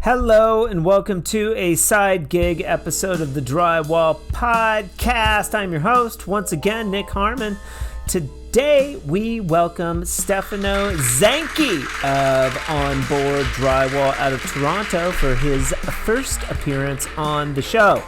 Hello and welcome to a side gig episode of the Drywall Podcast. I'm your host, once again, Nick Harmon. Today we welcome Stefano Zanchi of On Board Drywall out of Toronto for his first appearance on the show.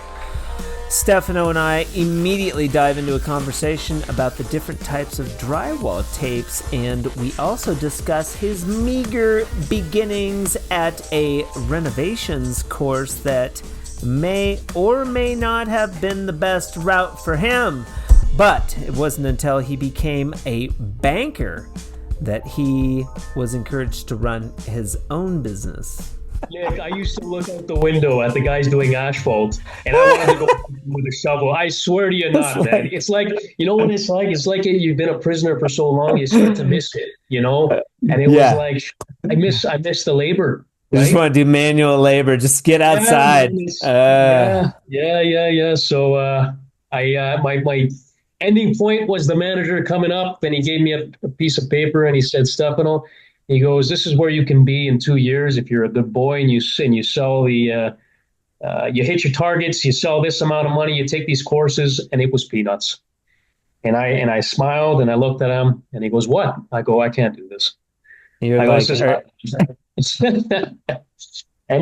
Stefano and I immediately dive into a conversation about the different types of drywall tapes, and we also discuss his meager beginnings at a renovations course that may or may not have been the best route for him. But it wasn't until he became a banker that he was encouraged to run his own business. Nick, I used to look out the window at the guys doing asphalt, and I wanted to go with a shovel. I swear to you not, man. It's like, you know what it's like? It's like you've been a prisoner for so long, you start to miss it, you know? And it was like, I miss the labor. Right? You just want to do manual labor, just get outside. Yeah. So my ending point was the manager coming up, and he gave me a piece of paper, and he said, Stefano, he goes, this is where you can be in 2 years if you're a good boy and you sell you hit your targets, you sell this amount of money, you take these courses. And it was peanuts. And I smiled and I looked at him, and he goes, what? I go, I can't do this. And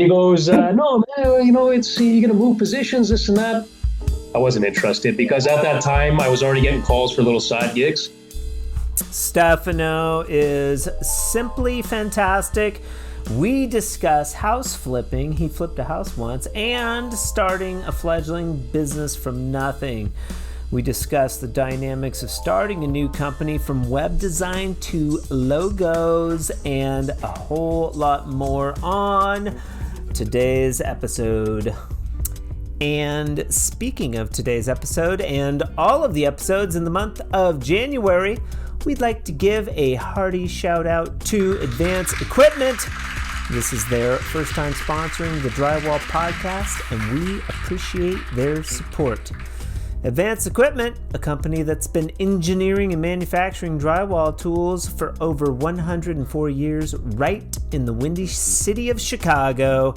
he goes, no, man, you know, you're going to move positions, this and that. I wasn't interested because at that time I was already getting calls for little side gigs. Stefano is simply fantastic. We discuss house flipping. He flipped a house once, and starting a fledgling business from nothing. We discuss the dynamics of starting a new company, from web design to logos, and a whole lot more on today's episode. And speaking of today's episode and all of the episodes in the month of January, we'd like to give a hearty shout out to Advance Equipment. This is their first time sponsoring the Drywall Podcast, and we appreciate their support. Advance Equipment, a company that's been engineering and manufacturing drywall tools for over 104 years, right in the windy city of Chicago.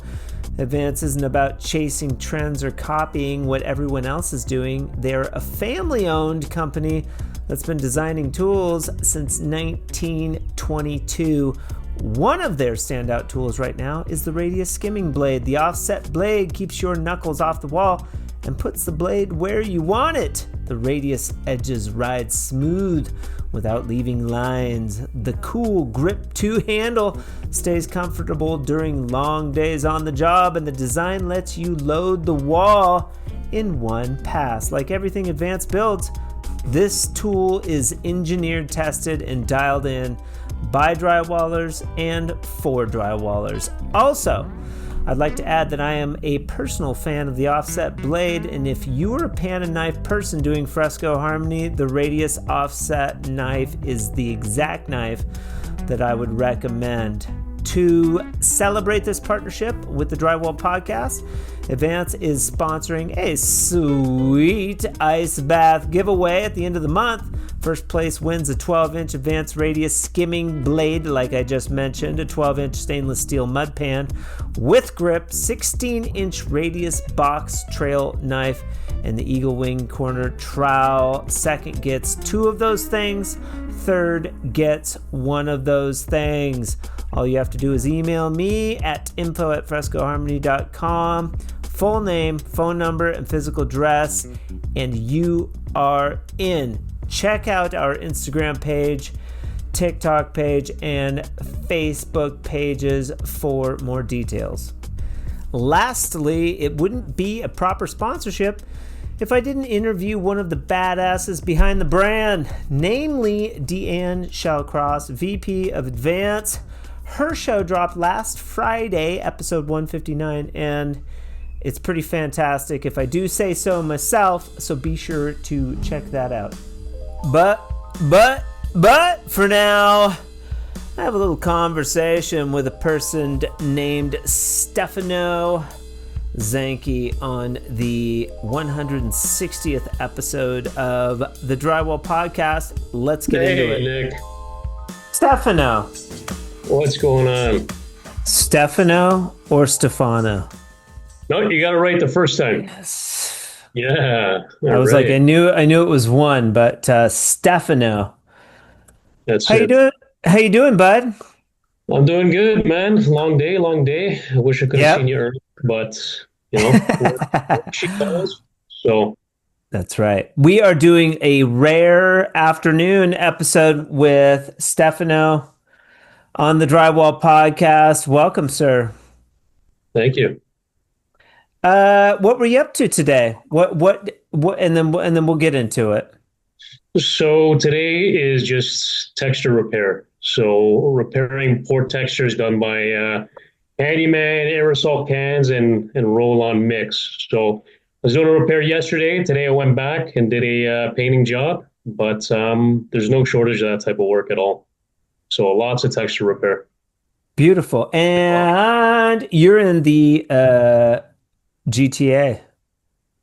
Advance isn't about chasing trends or copying what everyone else is doing. They're a family-owned company that's been designing tools since 1922. One of their standout tools right now is the radius skimming blade. The offset blade keeps your knuckles off the wall and puts the blade where you want it. The radius edges ride smooth without leaving lines. The cool Grip 2 handle stays comfortable during long days on the job, and the design lets you load the wall in one pass. Like everything Advance builds, this tool is engineered, tested, and dialed in by drywallers and for drywallers. Also, I'd like to add that I am a personal fan of the offset blade, and if you're a pan and knife person doing fresco harmony, the radius offset knife is the exact knife that I would recommend. To celebrate this partnership with the Drywall Podcast, Advance is sponsoring a sweet ice bath giveaway at the end of the month. First place wins a 12-inch Advance radius skimming blade, like I just mentioned, a 12-inch stainless steel mud pan with grip, 16-inch radius box trail knife, and the Eagle Wing corner trowel. Second gets 2 of those things. Third gets 1 of those things. All you have to do is email me at info@frescoharmony.com, full name, phone number, and physical address, and you are in. Check out our Instagram page, TikTok page, and Facebook pages for more details. Lastly, it wouldn't be a proper sponsorship if I didn't interview one of the badasses behind the brand, namely Deanne Shallcross, VP of Advance. Her show dropped last Friday, episode 159, and it's pretty fantastic, if I do say so myself, so be sure to check that out. But for now, I have a little conversation with a person named Stefano Zanchi on the 160th episode of the Drywall Podcast. Let's get into it. Nick. Stefano. What's going on? Stefano or Stefano? No, you got it right the first time. Yes. Yeah. I All was like, right. I knew it was one, but Stefano. That's How you it. doing? How you doing, bud? I'm doing good, man. Long day, long day. I wish I could have seen Yep. you earlier, but work she calls. So That's right. We are doing a rare afternoon episode with Stefano on the Drywall Podcast. Welcome, sir. thank you. What were you up to today? What? And then we'll get into it. So today is just texture repair. So repairing poor textures done by handyman, aerosol cans, and roll-on mix. So I was doing a repair yesterday. Today I went back and did a painting job, but there's no shortage of that type of work at all. So lots of texture repair. Beautiful. And you're in the GTA,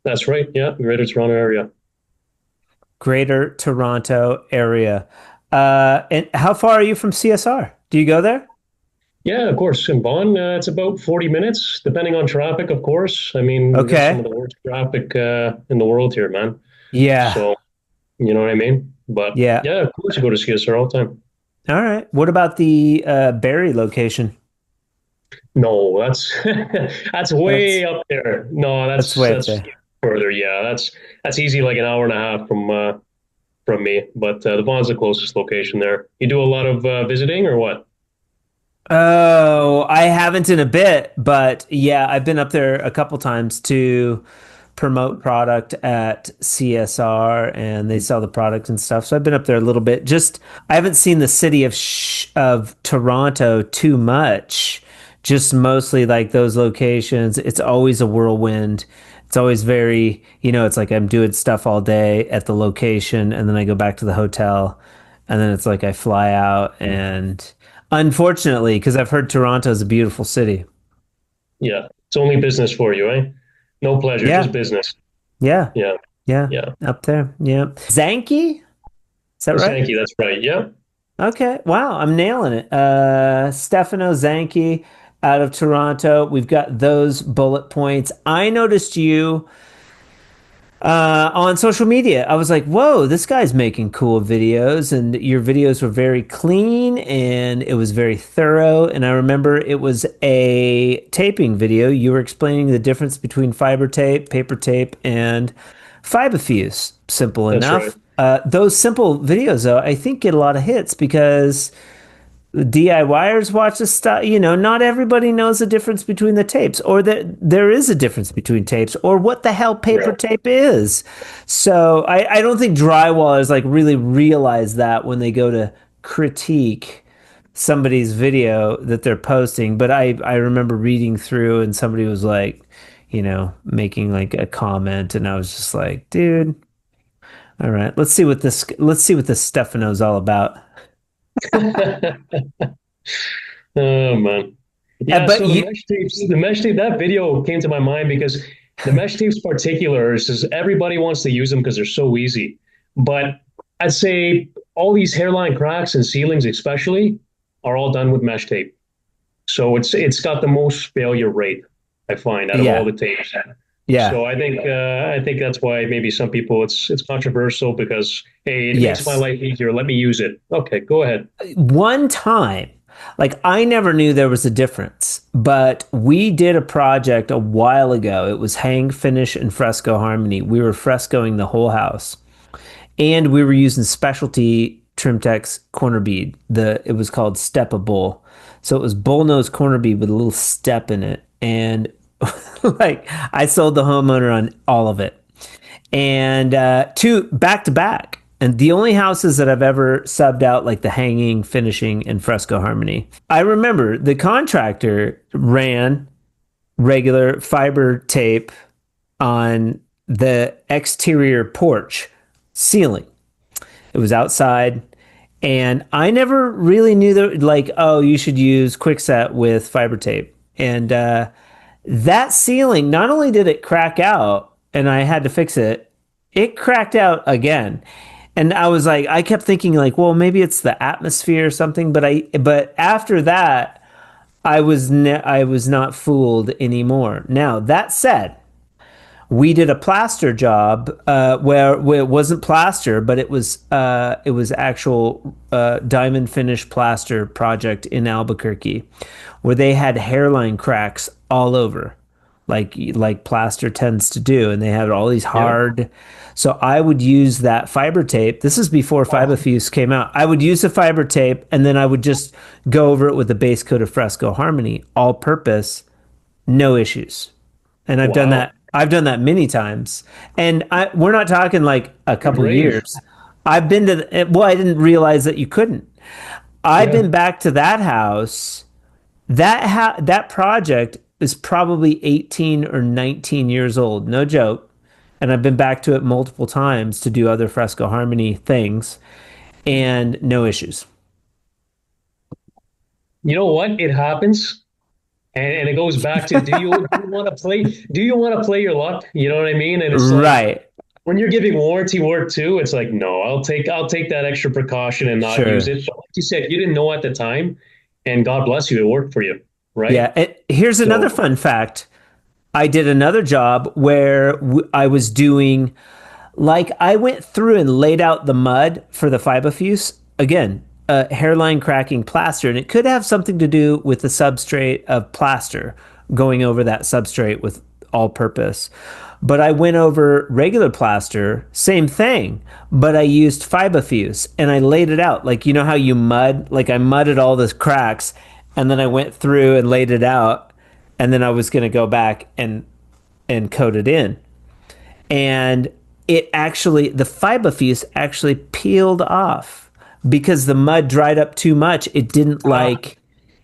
That's right. Yeah, Greater Toronto area. Greater Toronto Area. And how far are you from CSR? Do you go there? Yeah, of course. In Vaughan, it's about 40 minutes, depending on traffic, of course. I mean, we got some Okay. of the worst traffic in the world here, man. Yeah. So, you know what I mean? But Yeah. yeah, of course, you go to CSR all the time. All right. What about the Barrie location? No, that's that's That's way up there. No, that's that's way up that's there. further. Yeah, that's easy, like an hour and a half from me. But the Vaughan's the closest location there. You do a lot of visiting or what? Oh, I haven't in a bit, but yeah, I've been up there a couple times to promote product at CSR, and they sell the product and stuff. So I've been up there a little bit. Just I haven't seen the city of Toronto too much. Just mostly like those locations. It's always a whirlwind. It's always very, it's like I'm doing stuff all day at the location, and then I go back to the hotel, and then it's like I fly out. And unfortunately, because I've heard Toronto is a beautiful city. Yeah, it's only business for you, eh? No pleasure, just Yeah, business. yeah, Yeah, yeah, yeah. up there. Yeah. Zanchi? Is that right? Sankey, that's right. Yeah. Okay. Wow, I'm nailing it. Stefano Zanchi out of Toronto. We've got those bullet points. I noticed you on social media. I was like, whoa, this guy's making cool videos, and your videos were very clean and it was very thorough. And I remember it was a taping video. You were explaining the difference between fiber tape, paper tape, and fiberfuse. Simple That's right. enough. Those simple videos, though, I think get a lot of hits because DIYers watch this stuff. Not everybody knows the difference between the tapes, or that there is a difference between tapes, or what the hell paper Yeah. tape is. So I don't think drywallers like really realize that when they go to critique somebody's video that they're posting. But I remember reading through, and somebody was like, making like a comment, and I was just like, dude, all right, let's see what this Stefano's all about. Oh man. Yeah, But so you, the mesh tape, that video came to my mind because the mesh tapes particulars is everybody wants to use them because they're so easy. But I'd say all these hairline cracks and ceilings especially are all done with mesh tape. So it's got the most failure rate, I find, out of all yeah, the tapes. yeah. So I think that's why maybe some people it's controversial because hey, it makes my Yes. life easier. Let me use it. Okay, go ahead. One time, like I never knew there was a difference, but we did a project a while ago. It was hang, finish, and fresco harmony. We were frescoing the whole house, and we were using specialty Trimtex corner bead. It was called Steppable. So it was bullnose corner bead with a little step in it. And like I sold the homeowner on all of it. And two back to back. And the only houses that I've ever subbed out like the hanging, finishing, and fresco harmony. I remember the contractor ran regular fiber tape on the exterior porch ceiling. It was outside. And I never really knew that, like, oh, you should use Quickset with fiber tape. And that ceiling, not only did it crack out and I had to fix it, it cracked out again. And I was like, I kept thinking, like, well, maybe it's the atmosphere or something. But after that, I was not fooled anymore. Now, that said, we did a plaster job where it wasn't plaster, but it was actual diamond finish plaster project in Albuquerque, where they had hairline cracks all over, like plaster tends to do, and they had all these Yeah. hard. So I would use that fiber tape. This is before FiberFuse came out. I would use the fiber tape, and then I would just go over it with a base coat of Fresco Harmony, all purpose, no issues. And I've done Wow. that. I've done that many times. And we're not talking like a You're couple brave. years. I've been to, well, I didn't realize that you couldn't. I've Yeah. been back to that house. That project is probably 18 or 19 years old. No joke. And I've been back to it multiple times to do other Fresco Harmony things and no issues. You know what? It happens. And it goes back to do you want to play your luck? You know what I mean? And it's like Right. when you're giving warranty work too, it's like, no, I'll take that extra precaution and not use Sure. it. But like you said, you didn't know at the time, and God bless you, it worked for you, right? Yeah. Here's another So fun fact. I did another job where I was doing, like, I went through and laid out the mud for the FiberFuse. Again, hairline cracking plaster, and it could have something to do with the substrate of plaster going over that substrate with all purpose. But I went over regular plaster, same thing, but I used FiberFuse and I laid it out. Like, you know how you mud? Like, I mudded all the cracks and then I went through and laid it out, and then I was going to go back and coat it in. And it actually, the FiberFuse actually peeled off because the mud dried up too much. It didn't ah, like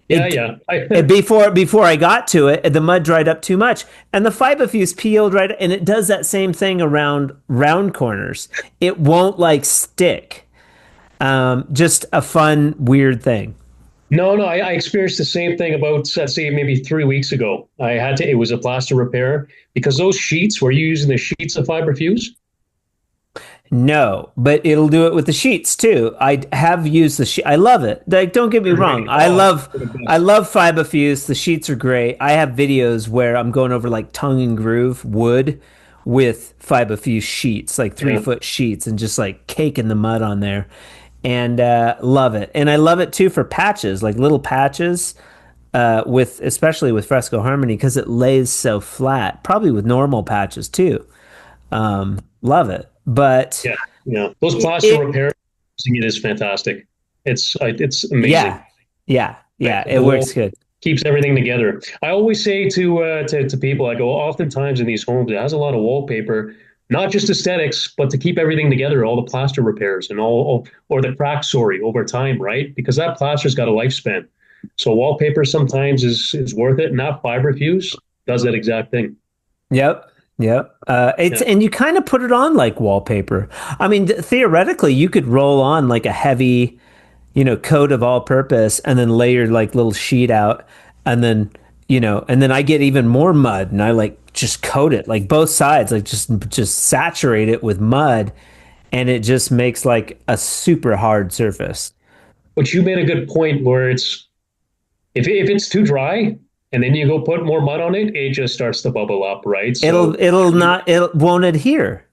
yeah, it. yeah. Before I got to it, the mud dried up too much, and the FiberFuse peeled right. And it does that same thing around round corners. It won't like stick. Just a fun, weird thing. No, no, I experienced the same thing about, let's say, maybe 3 weeks ago. It was a plaster repair because those sheets, were you using the sheets of fiberfuse? No, but it'll do it with the sheets too. I have used the sheet. I love it. Like, don't get me They're wrong. great. Oh, they're the I best. love FiberFuse. The sheets are great. I have videos where I'm going over like tongue and groove wood with FiberFuse sheets, like three Yeah. foot sheets, and just like caking the mud on there, and love it. And I love it too for patches, like little patches. With especially with Fresco Harmony because it lays so flat. Probably with normal patches too. Love it, but Yeah, yeah. Those plaster it repairs, using it is fantastic. It's amazing. yeah, yeah, Like yeah. the It whole works good. keeps everything together. I always say to people, I go, oftentimes in these homes, it has a lot of wallpaper, not just aesthetics, but to keep everything together, all the plaster repairs and all, or the cracks, sorry, over time, right? Because that plaster's got a lifespan. So wallpaper sometimes is worth it, and that fiberfuse does that exact thing. Yep. Yep. It's Yeah. and you kind of put it on like wallpaper. I mean, theoretically, you could roll on like a heavy, coat of all purpose and then layer like little sheet out and then, and then I get even more mud and I like just coat it like both sides, like just saturate it with mud and it just makes like a super hard surface. But you made a good point where if it's too dry and then you go put more mud on it, it just starts to bubble up, right? So It won't adhere.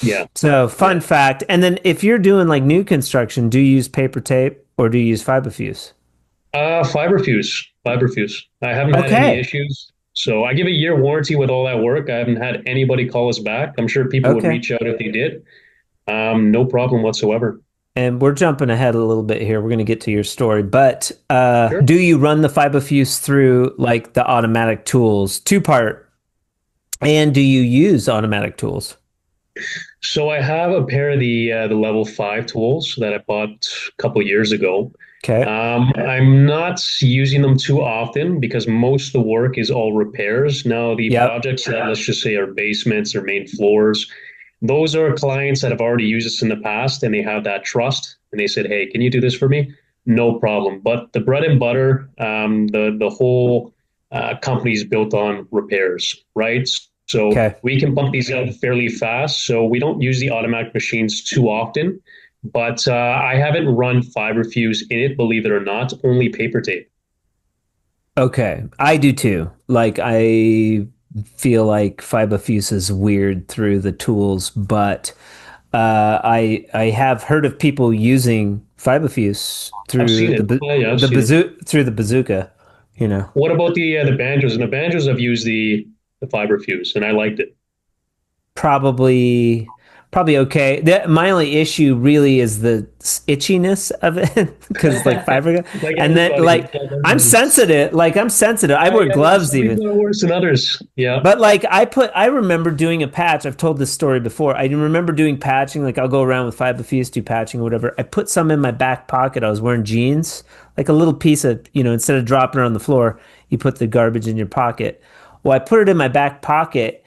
yeah, So yeah. fun fact. And then if you're doing like new construction, do you use paper tape or do you use fiberfuse? Fiberfuse. I haven't had any Okay. issues. So I give a year warranty with all that work. I haven't had anybody call us back. I'm sure people would Okay. reach out if they did. No problem whatsoever. And we're jumping ahead a little bit here. We're going to get to your story, but Sure. do you run the fiberfuse through like the automatic tools, two part, and do you use automatic tools? So I have a pair of the level 5 tools that I bought a couple years ago. Okay. I'm not using them too often because most of the work is all repairs. Now, the Yep. projects that let's just say are basements or main floors, those are clients that have already used this in the past and they have that trust and they said, "Hey, can you do this for me?" No problem. But the bread and butter, the whole company is built on repairs, right? So Okay. we can pump these out fairly fast. So we don't use the automatic machines too often. But I haven't run fiberfuse in it, believe it or not, only paper tape. Okay, I do too. Like I feel like fiberfuse is weird through the tools, but I have heard of people using fiberfuse I've through seen it. Yeah, I've seen it. through the bazooka, you know. What about the banjos? And the banjos, I've used the fiber fuse, and I liked it. Probably probably okay. My only issue really is the itchiness of it because like fiber, Like and then everybody. like I'm sensitive. Like I'm sensitive. I wear Yeah, gloves some even. people are worse than others. Yeah. But like I remember doing a patch. I've told this story before. I remember doing patching. Like I'll go around with fiberfuse, do patching or whatever. I put some in my back pocket. I was wearing jeans, like a little piece of, instead of dropping it on the floor, you put the garbage in your pocket. Well, I put it in my back pocket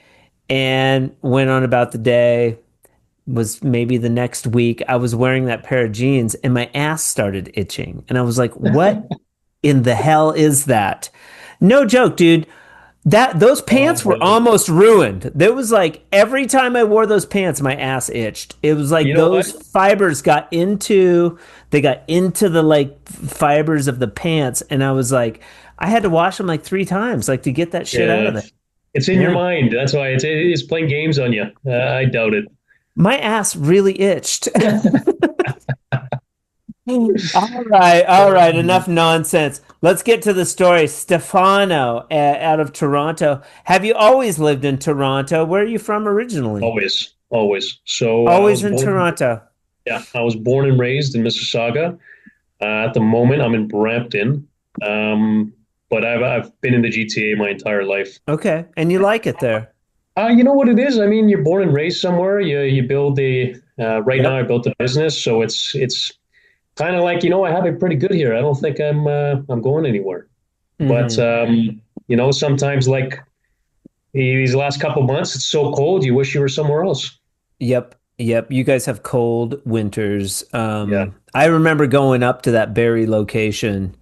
and went on about the day. Was maybe the next week. I was wearing that pair of jeans and my ass started itching. And I was like, what in the hell is that? No joke, dude. Those Oh pants were man. almost ruined. There was like every time I wore those pants, my ass itched. It was like You know what? those fibers got into the like fibers of the pants, and I was like, I had to wash them like 3 times, like to get that shit out Yeah. of there. It's in your Yeah, mind. That's why it's playing games on you. I doubt it. my ass really itched. All right, enough nonsense. Let's get to the story. Stefano, out of Toronto. Have you always lived in Toronto? Where are you from originally? Always, always. So I was Always in born. Toronto. Yeah, I was born and raised in Mississauga. At the moment, I'm in Brampton. But I've been in the GTA my entire life. Okay. And you like it there? You know what it is? I mean, you're born and raised somewhere. You build a right now. I Yep. built a business, so it's kind of like I have it pretty good here. I don't think I'm going anywhere. But Hmm. sometimes like these last couple months, it's so cold. You wish you were somewhere else. Yep. Yep. You guys have cold winters. Yeah. I remember going up to that Barrie location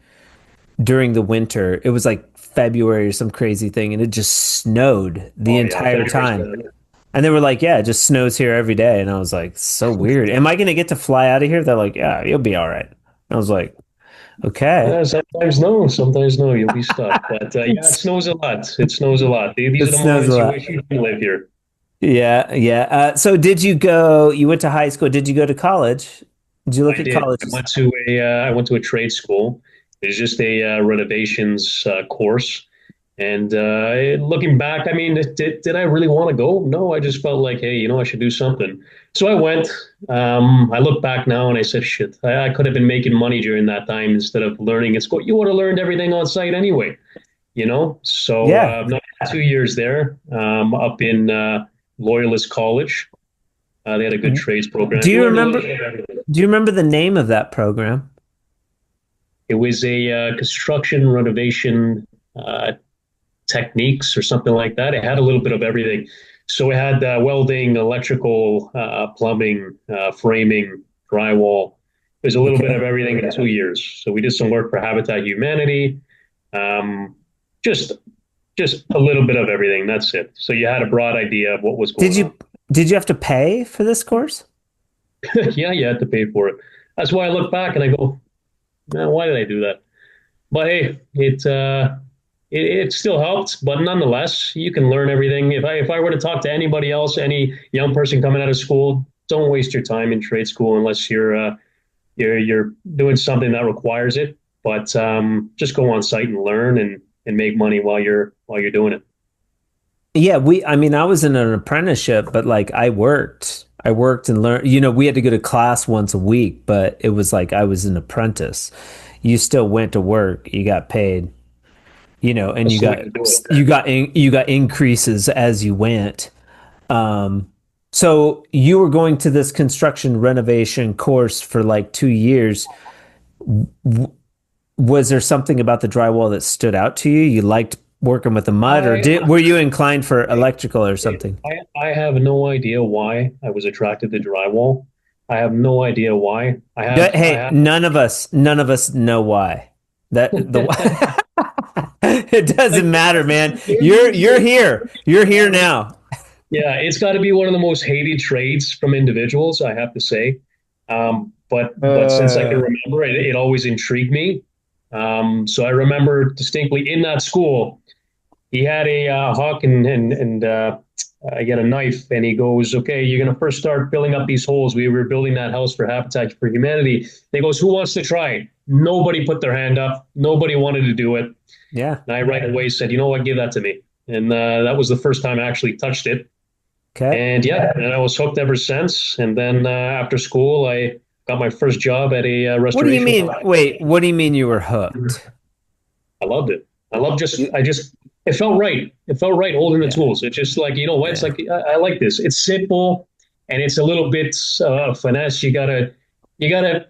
during the winter. It was like February or some crazy thing, and it just snowed the Oh yeah. entire February's time. better. And they were like, yeah, it just snows here every day. And I was like, so weird. Am I going to get to fly out of here? They're like, yeah, you'll be all right. I was like, okay. Sometimes no, sometimes no. You'll be stuck. But yeah, it snows a lot. It snows a lot. These It are the snows a moments you lot. wish you didn't live here. Yeah, yeah. So you went to high school. Did you go to college? Did you look I at did. colleges? I went to a trade school. It's just a renovations course. And looking back, I mean, did I really want to go? No, I just felt like, hey, I should do something. So I went. I look back now and I said, shit, I could have been making money during that time instead of learning in school. You would have learned everything on site anyway, So Yeah. not 2 years there, up in Loyalist College. They had a good trades program. Do You you learned a remember little bit of everything. do you remember the name of that program? It was a construction renovation techniques or something like that. It had a little bit of everything. So it had welding, electrical, plumbing, framing, drywall. There's a little bit of Okay. everything in 2 years. So we did some work for Habitat Humanity. Um, just just a little bit of everything. That's it. So you had a broad idea of what was Did going on. you did you have to pay for this course? Yeah, you had to pay for it. That's why I look back and I go, man, why did I do that? But hey, it still helped. But nonetheless, you can learn everything. If I were to talk to anybody else, any young person coming out of school, don't waste your time in trade school unless you're doing something that requires it. But just go on site and learn and make money while you're doing it. Yeah, I mean, I was in an apprenticeship, but like I worked. I worked and learned, we had to go to class once a week, but it was like I was an apprentice. You still went to work, you got paid, and That's you the way got to do it. you got increases as you went. Um, so you were going to this construction renovation course for like 2 years. Was there something about the drywall that stood out to you? You liked working with the mud, or I were you inclined for electrical or something? I have no idea why I was attracted to drywall. I have no idea why. I Hey, have none of us know why. That the it doesn't matter, man. You're here. You're here now. Yeah, it's got to be one of the most hated trades from individuals, I have to say. But since I can Uh, remember, it always intrigued me. So I remember distinctly in that school, he had a hawk and again a knife, and he goes, "Okay, you're gonna first start filling up these holes. We were building that house for Habitat for Humanity." And he goes, "Who wants to try?" Nobody put their hand up. Nobody wanted to do it. Yeah. And I right away said, "You know what? Give that to me." And that was the first time I actually touched it. Okay. And yeah, and I was hooked ever since. And then after school, I got my first job at a What do you restoration mean? company. Wait, what do you mean you were hooked? I loved it. I love You, it felt right. It felt right holding the yeah. tools. It's just like, you know what? It's Yeah. like, I like this. It's simple and it's a little bit finesse. You gotta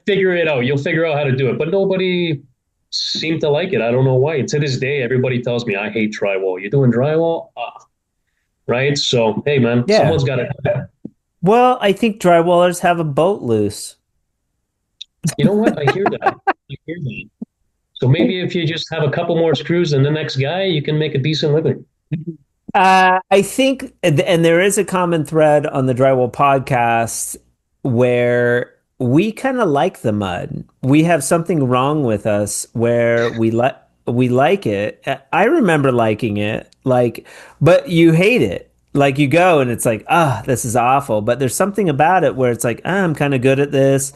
figure it out. You'll figure out how to do it. But nobody seemed to like it. I don't know why. And to this day, everybody tells me I hate drywall. You're doing drywall? Right? So, hey, man, Yeah. someone's got to. Well, I think drywallers have a boat loose. You know what? I hear that. I hear that. So maybe if you just have a couple more screws than the next guy, you can make a decent living. I think, and there is a common thread on the Drywall podcast where we kind of like the mud. We have something wrong with us where we like it. I remember liking it, like, but you hate it. Like you go and it's like, this is awful. But there's something about it where it's like, I'm kind of good at this.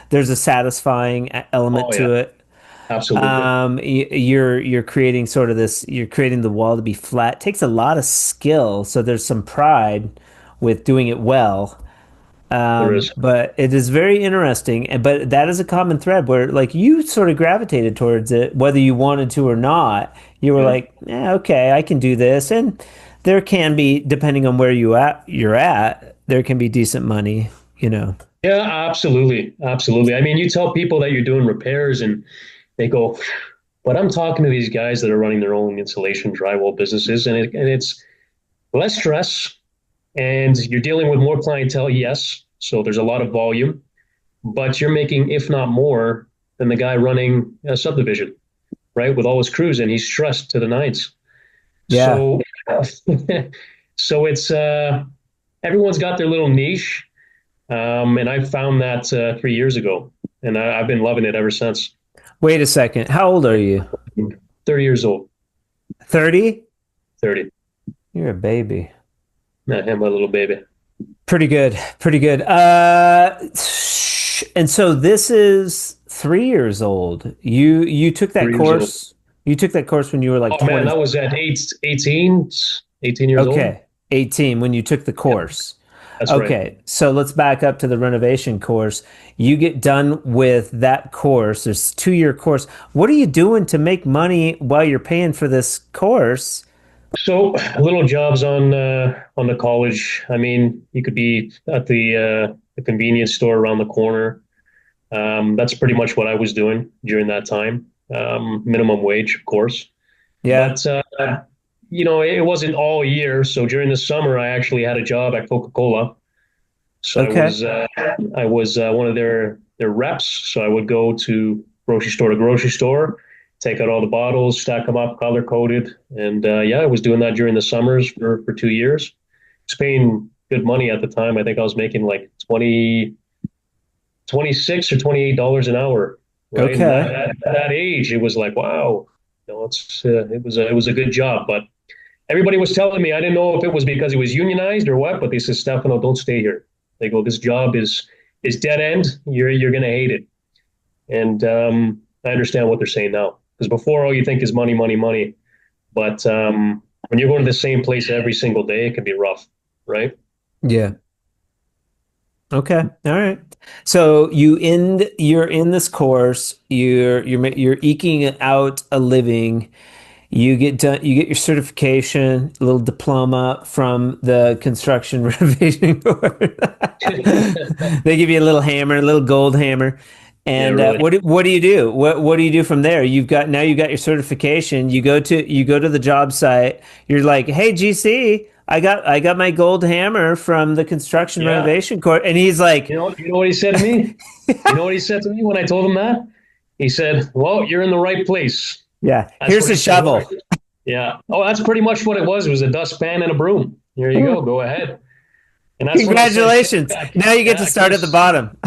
There's a satisfying element Oh, yeah, to it. absolutely. You're creating sort of this, you're creating the wall to be flat. It takes a lot of skill, so there's some pride with doing it well. There is. But it is very interesting. But that is a common thread where like you sort of gravitated towards it, whether you wanted to or not. You were Yeah. like, yeah, okay, I can do this. And there can be, depending on where you're at, there can be decent money, you know. Yeah, absolutely. Absolutely. I mean, you tell people that you're doing repairs and they go, but I'm talking to these guys that are running their own insulation drywall businesses, and it's less stress and you're dealing with more clientele, yes. So there's a lot of volume, but you're making, if not more, than the guy running a subdivision, right? With all his crews, and he's stressed to the nines. Yeah. So, so it's everyone's got their little niche, and I found that 3 years ago, and I've been loving it ever since. Wait a second. How old are you? 30 years old. 30? 30. You're a baby. I am my little baby. Pretty good. Pretty good. And so this is 3 years old. You took that 3 years old. course. You took that course when you were like Oh man, 20. that was at 18 years old. Okay. 18 when you took the course. That's right. Okay. So let's back up to the renovation course. You get done with that course. There's a 2-year course. What are you doing to make money while you're paying for this course? So little jobs on the college. I mean, you could be at the convenience store around the corner. That's pretty much what I was doing during that time. Minimum wage, of course. Yeah. But it wasn't all year. So during the summer, I actually had a job at Coca-Cola. So Okay. I was one of their reps. So I would go to grocery store, take out all the bottles, stack them up, color coded, and I was doing that during the summers for 2 years. It's paying good money at the time. I think I was making like 26 or $28 an hour. Right, and Okay. at that age, it was like, wow, it was a good job, but everybody was telling me, I didn't know if it was because it was unionized or what, but they said, Stefano, don't stay here. They go, this job is dead end. You're gonna hate it. And I understand what they're saying now, because before all you think is money, money, money. But when you're going to the same place every single day, it can be rough, right? Yeah. Okay. All right. So you're in this course, you're eking out a living. You get done, you get your certification, a little diploma from the construction renovation board. They give you a little hammer, a little gold hammer. Yeah, And really. what do you do? What do you do from there? You've got your certification. You go to the job site. You're like, "Hey, GC, I got my gold hammer from the construction Yeah. renovation court." And he's like, You know what he said to me? You know what he said to me when I told him that? He said, well, you're in the right place. "Yeah, That's here's what a he said. shovel." Yeah. Oh, that's pretty much what it was. It was a dustpan and a broom. Here you go. Go ahead. And that's what I said. Congratulations. Now you get to Yeah, start at the bottom.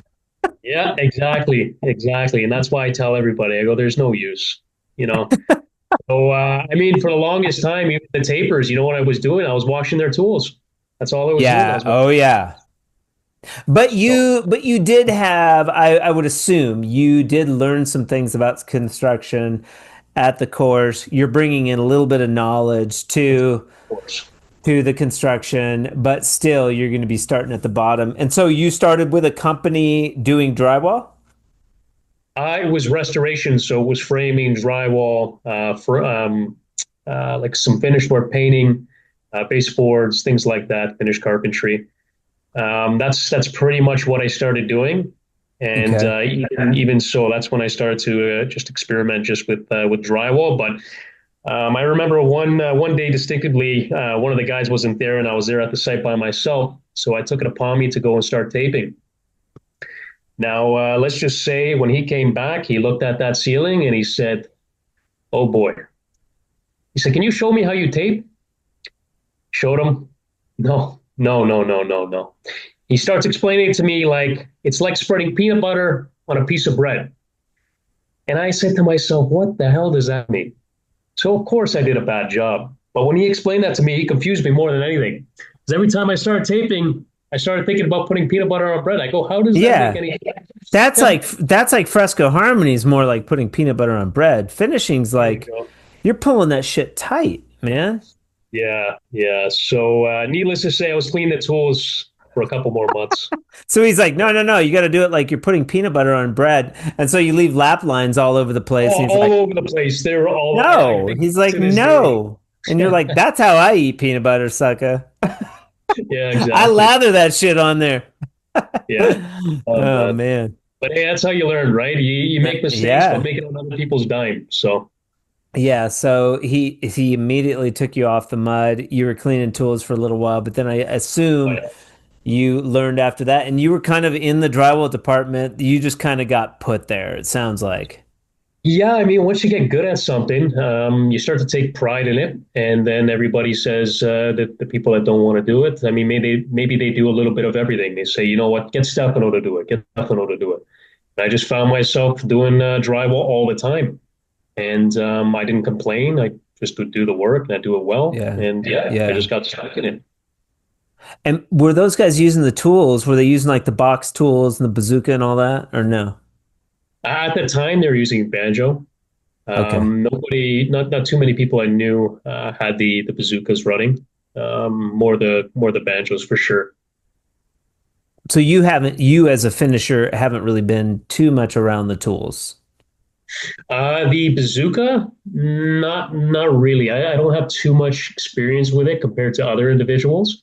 yeah, exactly. Exactly. And that's why I tell everybody, I go, there's no use. you know. So, I mean, for the longest time, even the tapers, you know what I was doing? I was washing their tools. That's all I was doing. I Yeah. was Oh, yeah. But so, you did have, I would assume you did learn some things about construction at the course. You're bringing in a little bit of knowledge of to course. the construction, but still you're going to be starting at the bottom. And so you started with a company doing drywall? I was restoration, so it was framing, drywall, for like some finished work painting, baseboards, things like that, finished carpentry. That's pretty much what I started doing, and Okay. even so, that's when I started to just experiment just with drywall. But I remember one day distinctively, one of the guys wasn't there, and I was there at the site by myself. So I took it upon me to go and start taping. Now, let's just say when he came back, he looked at that ceiling and he said, "Oh boy." He said, "Can you show me how you tape?" Showed him. No, no, no, no, no, no. He starts explaining it to me like it's like spreading peanut butter on a piece of bread. And I said to myself, what the hell does that mean? So, of course, I did a bad job. But when he explained that to me, he confused me more than anything. Because every time I started taping, I started thinking about putting peanut butter on bread. I go, how does that make Yeah. any That's sense? that's like fresco harmony is more like putting peanut butter on bread. Finishing's There you like go. you're pulling that shit tight, man. Yeah, yeah. So, needless to say, I was cleaning the tools for a couple more months. So he's like, no, no, no, you got to do it like you're putting peanut butter on bread. And so you leave lap lines all over the place. And he's All like, over the place. They were all, I no. think He's like, to this day. no. And you're like, that's how I eat peanut butter, sucker. Yeah, I exactly. lather that shit on there. Yeah. Oh, Oh, man. man. But hey, that's how you learn, right? You make mistakes, but Yeah. make it on other people's dime. So, Yeah, so he immediately took you off the mud. You were cleaning tools for a little while, but then I assume but you learned after that, and you were kind of in the drywall department. You just kind of got put there, it sounds like. yeah, I mean, once you get good at something, you start to take pride in it, and then everybody says that the people that don't want to do it. I mean, maybe they do a little bit of everything. They say, you know what, get Stefano to do it, get Stefano to do it. And I just found myself doing drywall all the time, and I didn't complain. I just would do the work, and I do it well, Yeah. and yeah, I Yeah. just got stuck in it. And were those guys using the tools? Were they using like the box tools and the bazooka and all that, or no? At the time, they were using banjo. Okay. Not too many people I knew had the bazookas running. More the banjos for sure. So you as a finisher haven't really been too much around the tools. The bazooka, not really. I don't have too much experience with it compared to other individuals.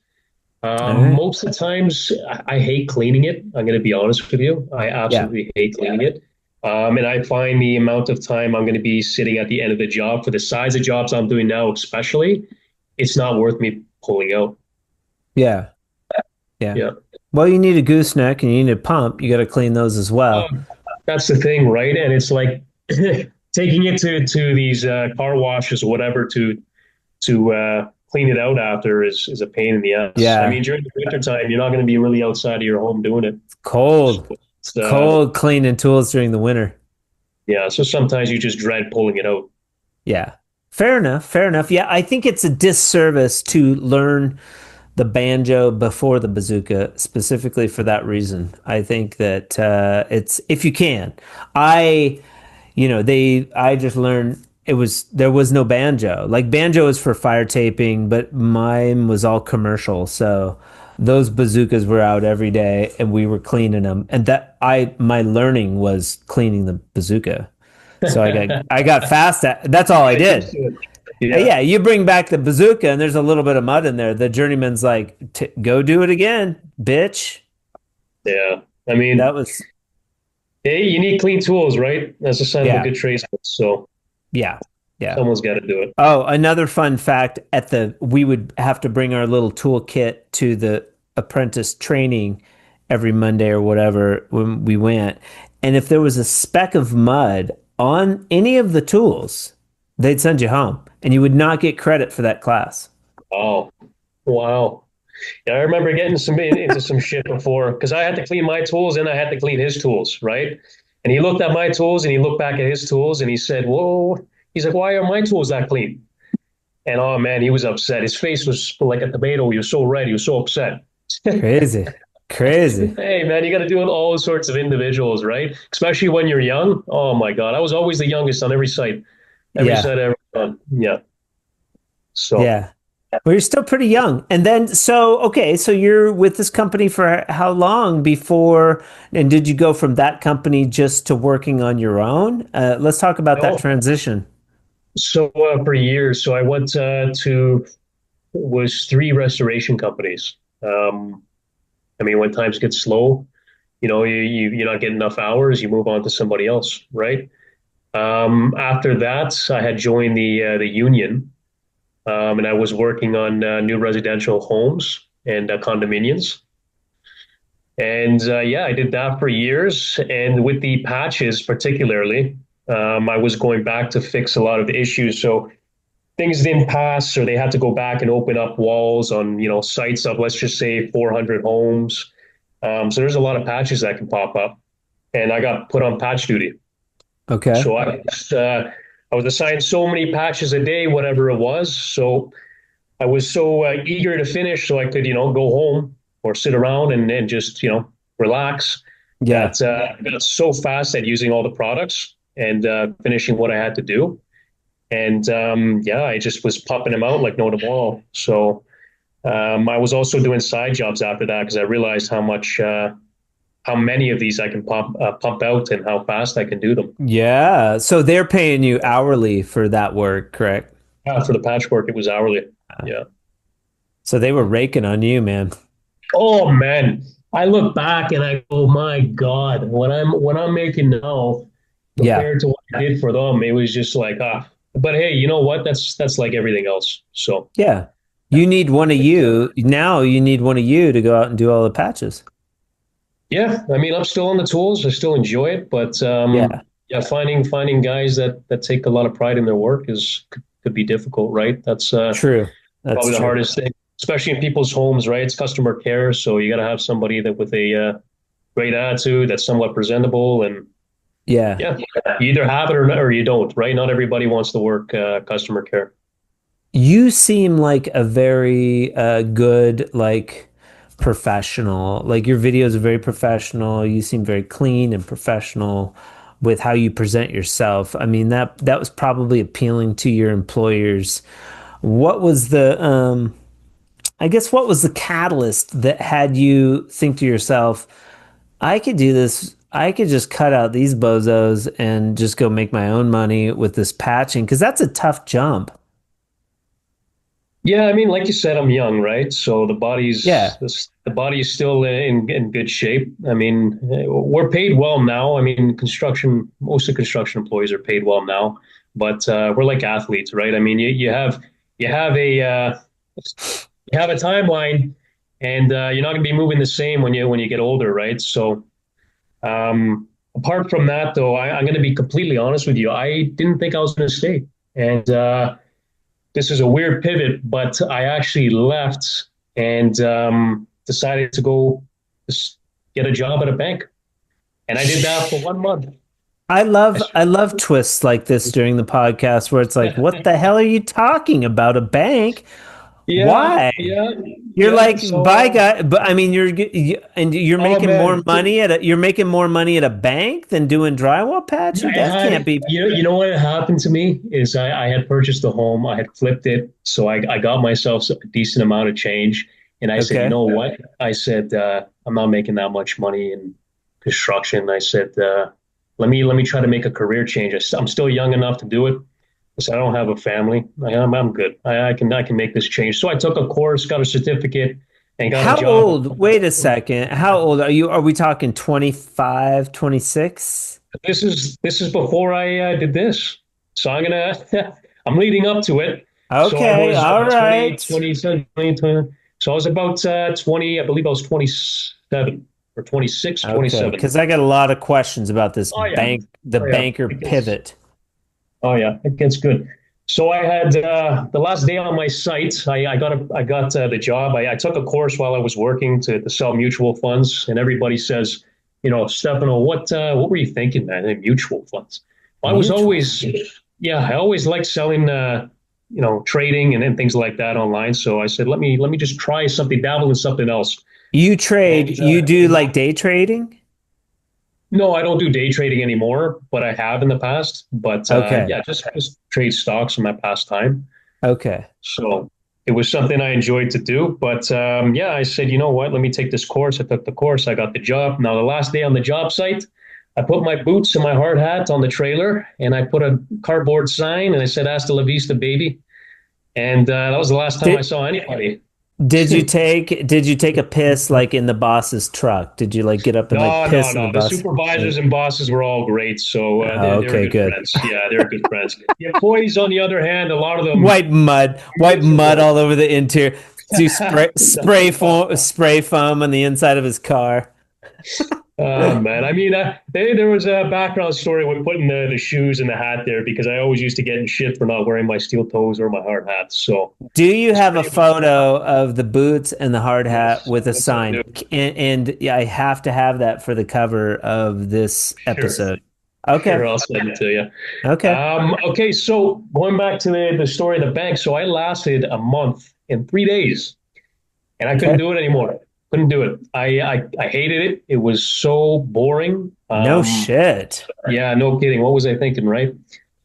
All right. Most of the times, I hate cleaning it. I'm going to be honest with you. I Yeah. absolutely hate cleaning it. And I find the amount of time I'm going to be sitting at the end of the job for the size of jobs I'm doing now, especially, it's not worth me pulling out. Yeah. Yeah. Yeah. Well, you need a gooseneck and you need a pump. You got to clean those as well. That's the thing, right? And it's like taking it to these car washes or whatever to clean it out after is a pain in the ass. I Yeah. mean, during the winter time, you're not going to be really outside of your home doing it. Cold. So it's, It's cold cleaning tools during the winter. yeah, so sometimes you just dread pulling it out. Yeah. Fair enough. Fair enough. Yeah, I think it's a disservice to learn the banjo before the bazooka specifically for that reason. I think that it's if you can. I I just learned there was no banjo. Like banjo is for fire taping, but mine was all commercial. So those bazookas were out every day and we were cleaning them. And that my learning was cleaning the bazooka. So I got fast at that's all I Get used did. to it. Yeah, Yeah, you bring back the bazooka and there's a little bit of mud in there. The journeyman's like, "Go do it again, bitch." yeah. I mean, That was hey, you need clean tools, right? That's a sign of a yeah, good tradesman. So yeah, yeah. someone's got to do it. Oh, another fun fact we would have to bring our little toolkit to the apprentice training every Monday or whatever when we went. And if there was a speck of mud on any of the tools, they'd send you home and you would not get credit for that class. Oh, wow. Yeah, I remember getting into some shit before because I had to clean my tools and I had to clean his tools, right? And he looked at my tools and he looked back at his tools and he said, "Whoa, He's like, why are my tools that clean? And oh man, he was upset. His face was like a tomato. He was so red. He was so upset. Crazy. Crazy. Hey man, you got to deal with all sorts of individuals, right? Especially when you're young. Oh my God, I was always the youngest on every Yeah. site I ever done. Yeah. So Yeah. Well, you're still pretty young. And then, so, okay, so you're with this company for how long before, and did you go from that company just to working on your own? Let's talk about that no, transition. so for years, so I went to was three restoration companies. Um, I mean, when times get slow, you're not getting enough hours, you move on to somebody else, right? After that, I had joined the union, and I was working on new residential homes and condominiums. And yeah, I did that for years. And with the patches, particularly, I was going back to fix a lot of the issues. So things didn't pass, or they had to go back and open up walls on sites of, let's just say, 400 homes. So there's a lot of patches that can pop up, and I got put on patch duty. Okay. So I was assigned so many patches a day, whatever it was. So I was so eager to finish, so I could go home or sit around and just relax. Yeah. That I got so fast at using all the products and finishing what I had to do. And yeah, I just was pumping them out like no tomorrow. So I was also doing side jobs after that because I realized how many of these I can pump out and how fast I can do them. Yeah. So they're paying you hourly for that work, correct? For the patchwork, it was hourly. Yeah. So they were raking on you, man. Oh man, I look back and I go, my God, what I'm making now Yeah. compared to what I did for them, it was just like ah. But hey, you know what? That's like everything else. So Yeah. You need one of you. Now you need one of you to go out and do all the patches. yeah, I mean, I'm still on the tools. I still enjoy it, but Yeah. yeah, finding guys that take a lot of pride in their work could be difficult, right? That's True. That's probably the true. hardest thing, especially in people's homes, right? It's customer care, so you got to have somebody that with a great attitude, that's somewhat presentable, and Yeah. yeah, you either have it or you don't, right? Not everybody wants to work customer care. You seem like a very good, like, professional. Like your videos are very professional. You seem very clean and professional with how you present yourself. I mean, that was probably appealing to your employers. What was the I guess what was the catalyst that had you think to yourself, I could do this. I could just cut out these bozos and just go make my own money with this patching because that's a tough jump. Yeah, I mean, like you said, I'm young, right? So Yeah, the body is still in good shape. I mean, we're paid well now. I mean, most of construction employees are paid well now, but we're like athletes, right? I mean, you have a timeline, and you're not going to be moving the same when you get older, right? So apart from that, though, I'm going to be completely honest with you. I didn't think I was going to stay, and this is a weird pivot, but I actually left and decided to go get a job at a bank, and I did that for 1 month. I love twists like this during the podcast where it's like, what the hell are you talking about? A bank? Yeah, Why? yeah, You're yeah. like, bye, guy. But I mean, and you're Oh making more man, money you're making more money at a bank than doing drywall patching. I That can't had, be. you know what happened to me is I had purchased a home, I had flipped it, so I got myself a decent amount of change, and I said, you Okay. know what? I said I'm not making that much money in construction. I said let me try to make a career change. I'm still young enough to do it. I said I don't have a family. I'm good. I can make this change. So I took a course, got a certificate, and got a How job. old? Wait a second. How old are you? Are we talking 25, 26? This is before I did this. So I'm leading up to it. So I Okay. was All 20, right. 27, 20. So I was about 20, I believe I was 27 or 26, Okay. 27. Because I got a lot of questions about this Oh yeah. the Oh yeah. banker pivot. Oh yeah, it gets good. So I had the last day on my site. I got the job. I took a course while I was working to sell mutual funds, and everybody says, Stefano, what were you thinking, man? In mutual funds. I was Mutual. always yeah, I always liked selling, trading and things like that online. So I said, let me just try something, dabble in something else. You trade, And you do like day trading? no, I don't do day trading anymore, but I have in the past. But Okay. yeah, just trade stocks in my pastime. Okay. So it was something I enjoyed to do. But yeah, I said, you know what? Let me take this course. I took the course. I got the job. Now, the last day on the job site, I put my boots and my hard hat on the trailer, and I put a cardboard sign, and I said, "Hasta la vista, baby." And that was the last time I Did saw anybody. did you take a piss like in the boss's truck? Did you like get up and like No, no, piss in the no. The boss? supervisors and bosses were all great, so Oh, they were okay, good good. friends. Yeah, they were good friends. The employees, on the other hand, a lot of them Wipe mud miserable. all over the interior. Do spray foam on the inside of his car. Oh man, I mean, there was a background story with putting the shoes and the hat there because I always used to get in shit for not wearing my steel toes or my hard hat. So Do you it's have a pretty. photo of the boots and the hard hat Yes, with a yes, I sign? do. And yeah, I have to have that for the cover of this Sure, episode. sure, Okay. I'll send it to you. Okay. Okay, so going back to the story of the bank, so I lasted a month and 3 days, and I couldn't Okay. do it anymore. Couldn't do it. I hated it. It was so boring. No shit. Yeah, no kidding. What was I thinking, right?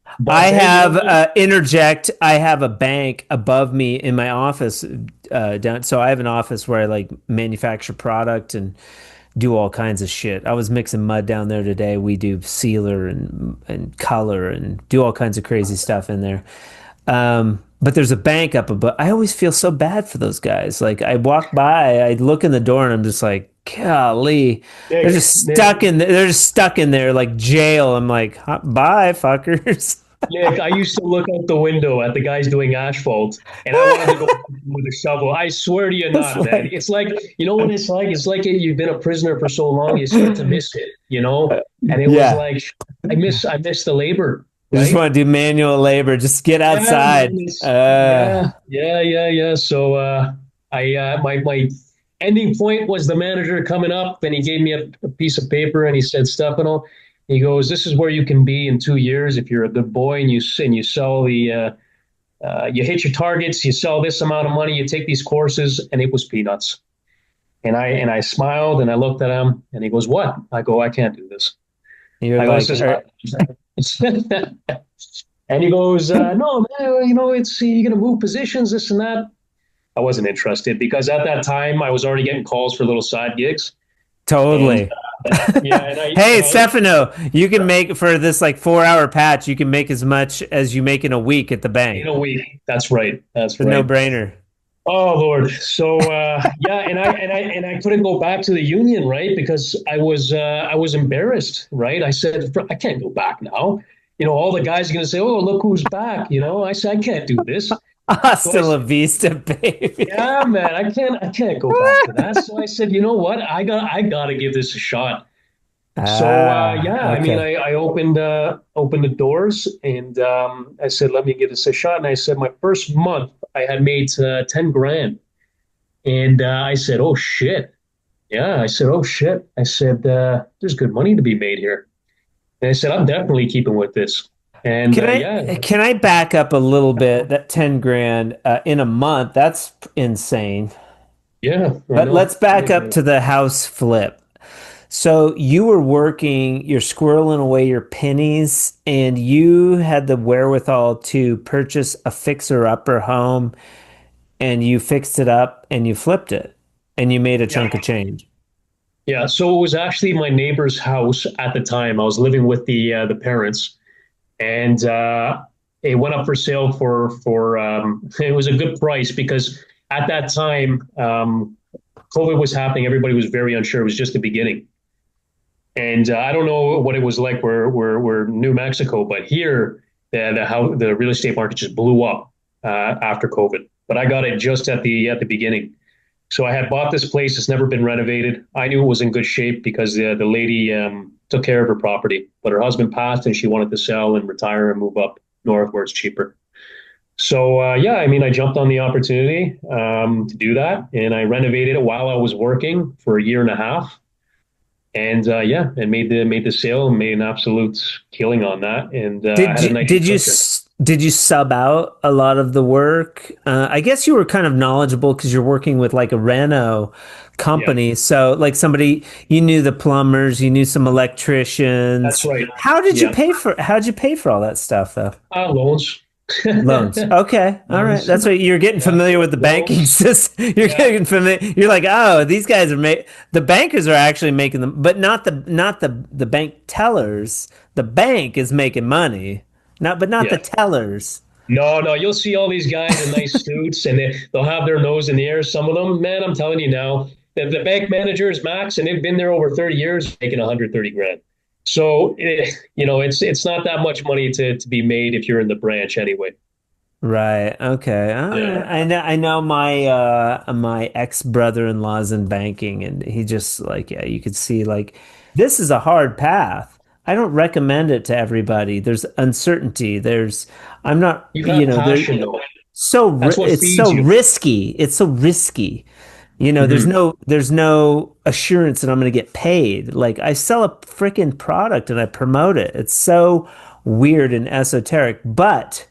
I But hey, you know have what? interject. I have a bank above me in my office down. So I have an office where I like manufacture product and do all kinds of shit. I was mixing mud down there today. We do sealer and color and do all kinds of crazy stuff in there. But there's a bank up above. I always feel so bad for those guys. Like I walk by, I look in the door, and I'm just like, golly, they're just stuck in there like jail. I'm like, bye, fuckers. Nick, I used to look out the window at the guys doing asphalt, and I wanted to go with a shovel. I swear to you, It's not, man. like, It's like, you know what it's like? It's like you've been a prisoner for so long, you start to miss it, you know? And it was yeah, like, I miss the labor, I just right? want to do manual labor. Just get Yeah, man. outside. Yeah. So, my ending point was the manager coming up, and he gave me a piece of paper, and he said, Stefano, he goes, "This is where you can be in 2 years if you're a good boy and you sell you hit your targets, you sell this amount of money, you take these courses," and it was peanuts. And I smiled and I looked at him, and he goes, "What?" I go, "I can't do this." You're I go, like, "This is." And he goes, "No, man, it's you're gonna move positions, this and that." I wasn't interested because at that time I was already getting calls for little side gigs, and totally. yeah, and I Hey, and I Stefano, you can make for this like 4 hour patch, you can make as much as you make in a week at the in bank. a week. That's right. That's It's a no right. brainer. Oh Lord. So yeah, and I couldn't go back to the union, right? Because I was embarrassed, right? I said, I can't go back now. All the guys are gonna say, "Oh, look who's back." I said, I can't do this. So I Hasta la said, vista, baby. yeah, man, I can't go back to that. So I said, you know what? I gotta give this a shot. So yeah, I mean, Okay. I opened the doors, and I said, let me give this a shot. And I said, my first month, I had made 10 grand, and I said, oh shit, yeah. I said, oh shit. I said, there's good money to be made here. And I said, I'm definitely keeping with this. And Can yeah, I back up a little bit? That 10 grand in a month, that's insane. yeah, I But know. let's back up to the house flip. So you were working, you're squirreling away your pennies, and you had the wherewithal to purchase a fixer-upper home, and you fixed it up and you flipped it, and you made a Yeah, chunk of change. yeah. So it was actually my neighbor's house at the time. I was living with the parents, and it went up for sale for it was a good price because at that time COVID was happening. Everybody was very unsure. It was just the beginning, and I don't know what it was like where New Mexico, but here the real estate market just blew up after COVID. But I got it just at the beginning. So I had bought this place. It's never been renovated. I knew it was in good shape because the lady took care of her property, but her husband passed and she wanted to sell and retire and move up north where it's cheaper. So yeah, I mean, I jumped on the opportunity to do that, and I renovated it while I was working for a year and a half. And yeah, and made the sale and made an absolute killing on that. And I Did had a you nice did you structure. s- did you sub out a lot of the work? I guess you were kind of knowledgeable because you're working with like a reno Yeah, company. So like somebody you knew the plumbers, you knew some that's electricians. right. Yeah, How'd you pay for all that stuff though? loans. Loans. Okay. All right. Loans. That's right. You're getting Yeah, familiar with the banking loans. system. You're Yeah, getting familiar. You're like, oh, these guys are the bankers are actually making them, but not the bank tellers. The bank is making money. Not the yeah. tellers. No, no, you'll see all these guys in nice suits and they'll have their nose in the air. Some of them, man, I'm telling you now, the bank managers, Max, and they've been there over 30 years, making 130 grand. So, it's not that much money to be made if you're in the branch anyway. Right. Okay. All right. Yeah. I know my ex brother-in-law's in banking and he just like yeah, you could see like this is a hard path. I don't recommend it to everybody. There's uncertainty. I'm not, You have there passion, though. That's what it's feeds so you. risky. It's so risky. Hmm. There's no assurance that I'm going to get paid. Like I sell a freaking product and I promote it. It's so weird and esoteric, but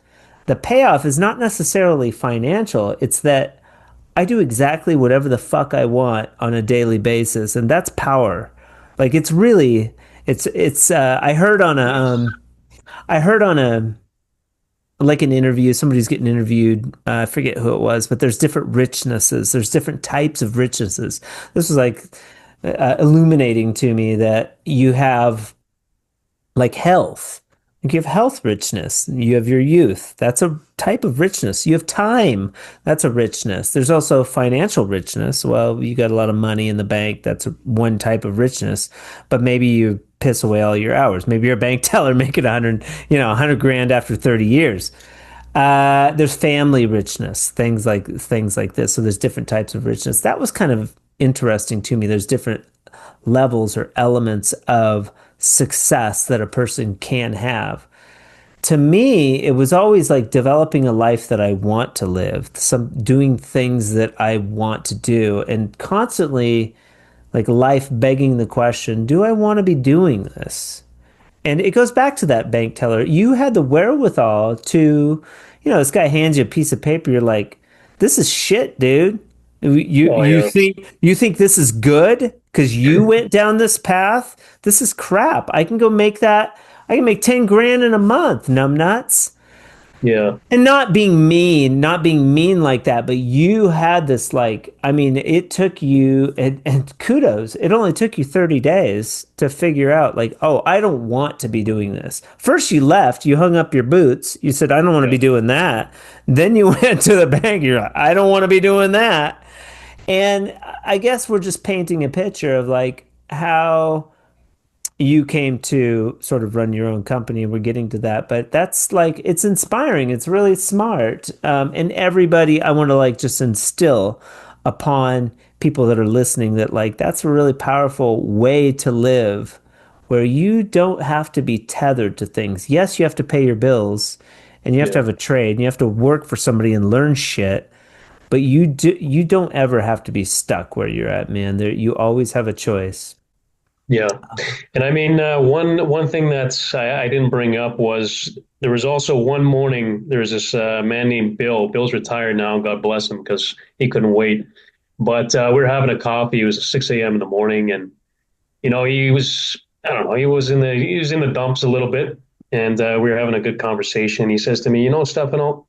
the payoff is not necessarily financial. It's that I do exactly whatever the fuck I want on a daily basis, and that's power. Like it's really, it's. I heard on a like an interview. Somebody's getting interviewed. I forget who it was, but there's different richnesses. There's different types of richnesses. This was like illuminating to me that you have like health. Like you have health richness. You have your youth. That's a type of richness. You have time. That's a richness. There's also financial richness. Well, you got a lot of money in the bank. That's one type of richness. But maybe you piss away all your hours. Maybe you're a bank teller making 100, 100 grand after 30 years. There's family richness, things like this. So there's different types of richness. That was kind of interesting to me. There's different levels or elements of success that a person can have. To me, it was always like developing a life that I want to live, some doing things that I want to do, and constantly like life begging the question, do I want to be doing this? And it goes back to that bank teller. You had the wherewithal to, this guy hands you a piece of paper. You're like, this is shit, dude. Oh, You yeah. think this is good because you went down this path? This is crap. I can go make that. I can make 10 grand in a month, numbnuts. Yeah. And not being mean like that, but you had this like, I mean, it took you and kudos. It only took you 30 days to figure out like, oh, I don't want to be doing this. First you left, you hung up your boots. You said, I don't want to Yeah. be doing that. Then you went to the bank, you're like, I don't want to be doing that. And I guess we're just painting a picture of like how you came to sort of run your own company and we're getting to that, but that's like it's inspiring, it's really smart, and everybody I want to like just instill upon people that are listening that like that's a really powerful way to live where you don't have to be tethered to things. Yes, you have to pay your bills and you have to Yeah. have a trade and you have to work for somebody and learn shit, but you don't ever have to be stuck where you're at, man. There you always have a choice. Yeah. And I mean, one thing I didn't bring up was there was also one morning, there was this man named Bill. Bill's retired now, God bless him, because he couldn't wait. But we were having a coffee. It was 6 a.m. in the morning, and he was, I don't know, he was in the dumps a little bit, and we were having a good conversation. He says to me, Stefano,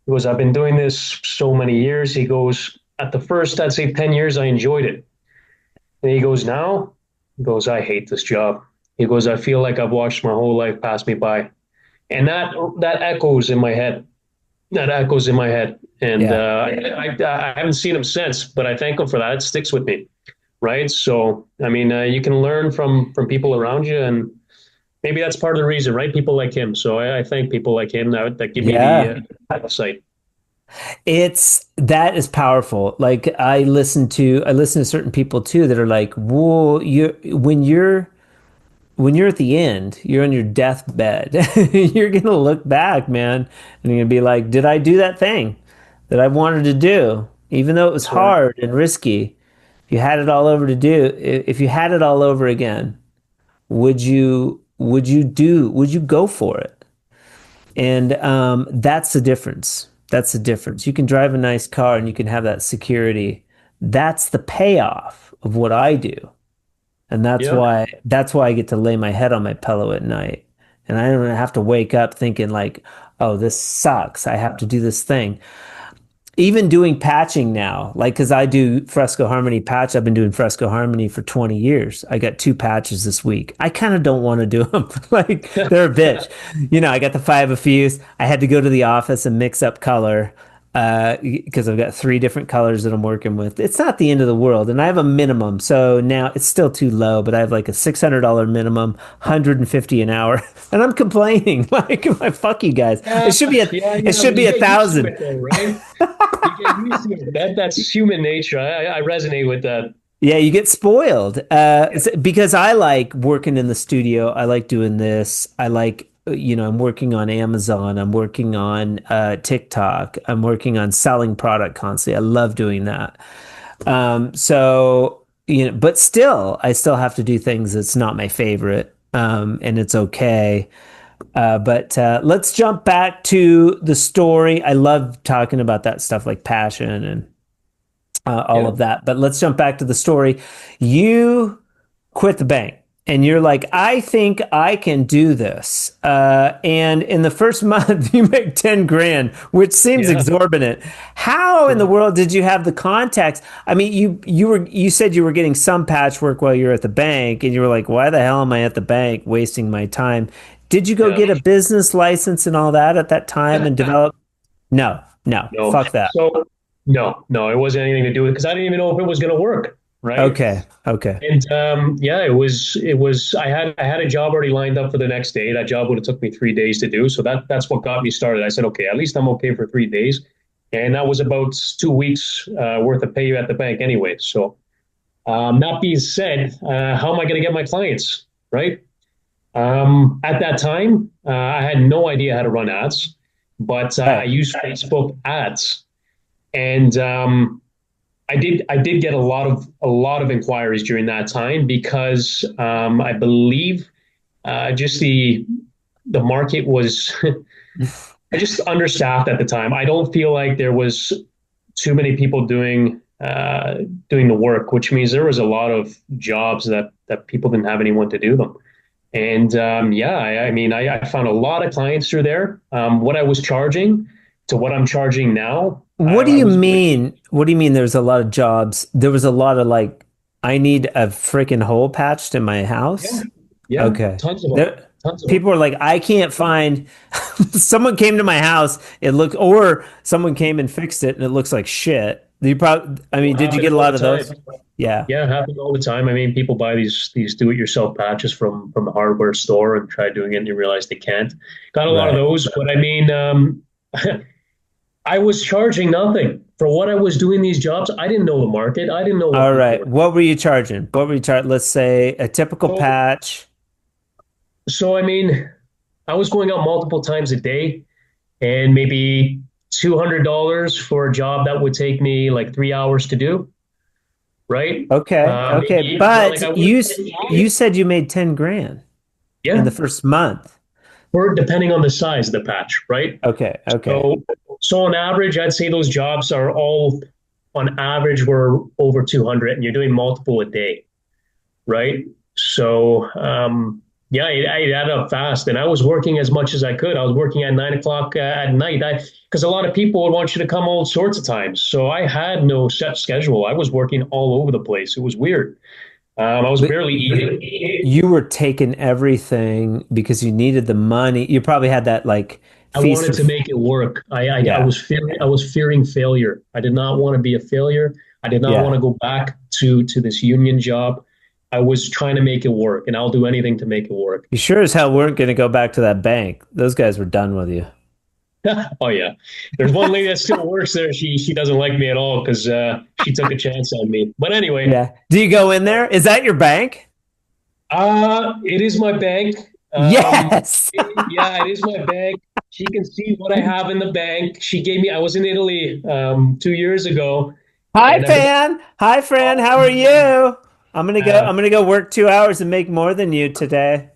he goes, I've been doing this so many years. He goes, at the first, I'd say 10 years, I enjoyed it. And he goes, now, he goes, I hate this job. He goes, I feel like I've watched my whole life pass me by. And that echoes in my head. That echoes in my head. And Yeah. I haven't seen him since, but I thank him for that. It sticks with me. Right. So, I mean, you can learn from people around you. And maybe that's part of the reason, right? People like him. So I thank people like him that give me Yeah. the insight. It's that is powerful. Like I listen to certain people too that are like, "Whoa, when you're at the end, you're on your deathbed. You're gonna look back, man, and you're gonna be like, did I do that thing that I wanted to do, even though it was That's right. hard and risky? You had it all over to do. If you had it all over again, would you go for it? And that's the difference. That's the difference. You can drive a nice car and you can have that security. That's the payoff of what I do. And Yeah. that's why I get to lay my head on my pillow at night. And I don't have to wake up thinking like, oh, this sucks. I have to do this thing. Even doing patching now, like, because I do Fresco Harmony patch. I've been doing Fresco Harmony for 20 years. I got 2 patches this week. I kind of don't want to do them. Like, they're a bitch. I got the 5 Fuse. I had to go to the office and mix up color because I've got 3 different colors that I'm working with. It's not the end of the world. And I have a minimum. So now it's still too low, but I have like a $600 minimum, 150 an hour. And I'm complaining. Like, fuck you guys. Yeah, yeah, It should be you a get used to thousand. it though, right? You get used to it. That's human nature. I resonate with that. Yeah, you get spoiled because I like working in the studio. I like doing this. I like, I'm working on Amazon. I'm working on TikTok. I'm working on selling product constantly. I love doing that. So, but still, I still have to do things that's not my favorite. And it's okay. But let's jump back to the story. I love talking about that stuff like passion and all Yeah. of that. But let's jump back to the story. You quit the bank and you're like, I think I can do this. And in the first month, you make 10 grand, which seems Yeah. exorbitant. How in the world did you have the contacts? I mean, you said you were getting some patchwork while you were at the bank, and you were like, why the hell am I at the bank wasting my time? Did you go Yeah. get a business license and all that at that time and develop? No, no, No. fuck that. So no, it wasn't anything to do with it because I didn't even know if it was going to work. Right. Okay, okay. And yeah, it was. I had a job already lined up for the next day. That job would have took me 3 days to do. So that's what got me started. I said, okay, at least I'm okay for 3 days. And that was about 2 weeks worth of pay at the bank anyway. So that being said, how am I going to get my clients? Right. At that time, I had no idea how to run ads, but I Right. used Facebook ads, and I did get a lot of inquiries during that time because I believe just the market was just understaffed at the time. I don't feel like there was too many people doing the work, which means there was a lot of jobs that people didn't have anyone to do them. And yeah, I mean, I found a lot of clients through there. What I was charging to what I'm charging now, What do I you was mean? What do you mean there's a lot of jobs? There was a lot of like, I need a freaking hole patched in my yeah, house. yeah, Okay. tons of them, There, tons of them. people are like, I can't find someone came to my house, or someone came and fixed it and it looks like shit. I mean, Will did you happen get a all lot the of time. those? Yeah. Yeah, it happens all the time. I mean, people buy these do-it-yourself patches from the hardware store and try doing it and you realize they can't. Got a lot of Right. those, but I mean, I was charging nothing for what I was doing these jobs. I didn't know the market. I didn't know what All people right. were. What were you charging? What were you charging? Let's say a typical So, patch. so I mean, I was going out multiple times a day and maybe $200 for a job that would take me like 3 hours to do, right? Okay. Okay. Maybe like But I would, you said you made 10 grand in the yeah, first month. or depending on the size of the patch, right? Okay. Okay. So, so on average, I'd say those jobs are all on average were over 200, and you're doing multiple a day, right? So, yeah, it added up fast, and I was working as much as I could. I was working at 9 o'clock at night, because a lot of people would want you to come all sorts of times. So I had no set schedule. I was working all over the place. It was weird. I was But barely eating. you were taking everything because you needed the money. You probably had that like I feast wanted or to make it work. I yeah. was fearing failure. I did not want to be a failure. I did not want Yeah. to go back to this union job. I was trying to make it work, and I'll do anything to make it work. You sure as hell weren't going to go back to that bank. Those guys were done with you. Oh yeah, there's one lady that still works there. She doesn't like me at all because she took a chance on me. But anyway, Yeah. Do you go in there? Is that your bank? it is my bank. Yes. Yeah, it is my bank. She can see what I have in the bank. She gave me. I was in Italy 2 years ago, Hi, And I've been, fan. Hi, friend. How are you? I'm gonna go. uh, I'm gonna go work 2 hours and make more than you today.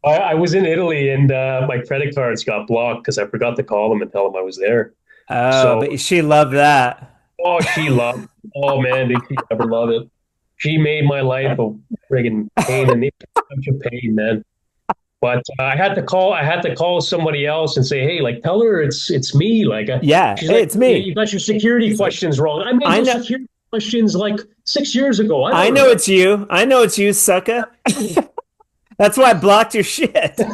I was in Italy and my credit cards got blocked because I forgot to call them and tell them I was there. Oh, So, but she loved that. oh, she loved. Oh man, did she ever love it? She made my life a friggin' pain in the such a pain, man. But I had to call somebody else and say, hey, like, tell her it's me. Like, Yeah. she's Hey, like, it's yeah, me. you got your security It's like questions wrong. I made I those know. security questions like 6 years ago. I I don't know remember. it's you. I know it's you, sucker. That's why I blocked your shit.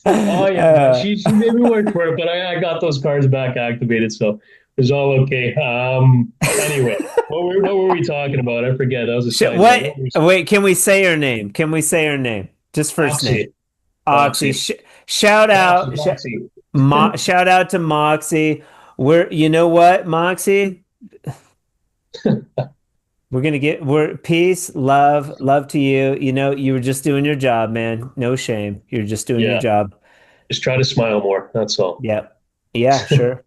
Oh yeah, man. She made me work for it, but I got those cards back activated, so it was all okay. Anyway, what were we talking about? I forget. That was a side note. What? What were we Wait. Can we say her name? Can we say her name? Just first name. Oxy, Oxy. Oxy, Shout Moxie, out. Moxie. Shout out to Moxie. We're. You know what, Moxie? We're peace, love to you. You know, you were just doing your job, man. No shame. You're just doing your Yeah, job. just try to smile more. That's all. Yep. Yeah, sure.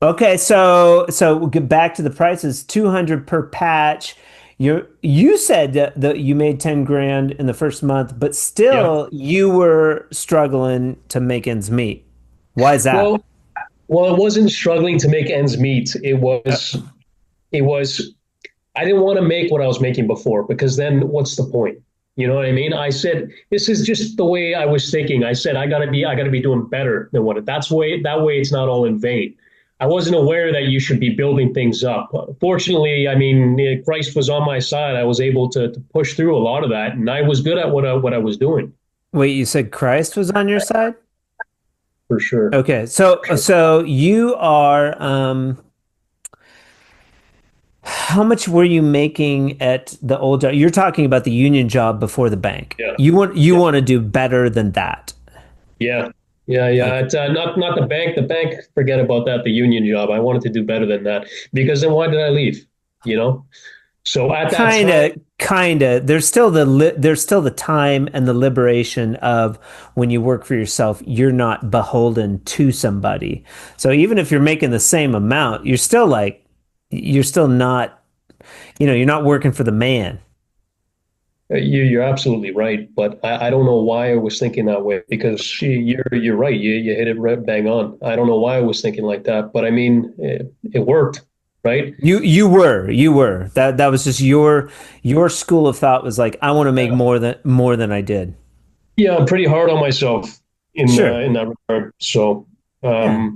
Okay, so we'll get back to the prices. 200 per patch. You said that you made 10 grand in the first month, but Yeah. still you were struggling to make ends meet. Why is that? Well, it wasn't struggling to make ends meet. Uh, It was I didn't want to make what I was making before because then what's the point? You know what I mean? I said this is just the way I was thinking. I said I gotta be doing better than what that way it's not all in vain. I wasn't aware that you should be building things up. Fortunately, I mean, Christ was on my side. I was able to push through a lot of that, and I was good at what I was doing Wait, you said Christ was on your side? for sure. Okay, so you are how much were you making at the old job? You're talking about the union job before the bank. Yeah, You yeah, want to do better than that. yeah, yeah. Okay. It's not the bank. The bank, forget about that. The union job. I wanted to do better than that because then why did I leave? You know. So at that time, Kinda. There's still the time and the liberation of when you work for yourself, you're not beholden to somebody. So even if you're making the same amount, you're still not, you're not working for the man. you're absolutely right. But I don't know why I was thinking that way because you're right. You hit it right bang on. I don't know why I was thinking like that, but I mean, it worked, right? You were. That was just your school of thought was like, I want to make Yeah, more than I did. yeah. I'm pretty hard on myself Sure. in that regard. So Yeah.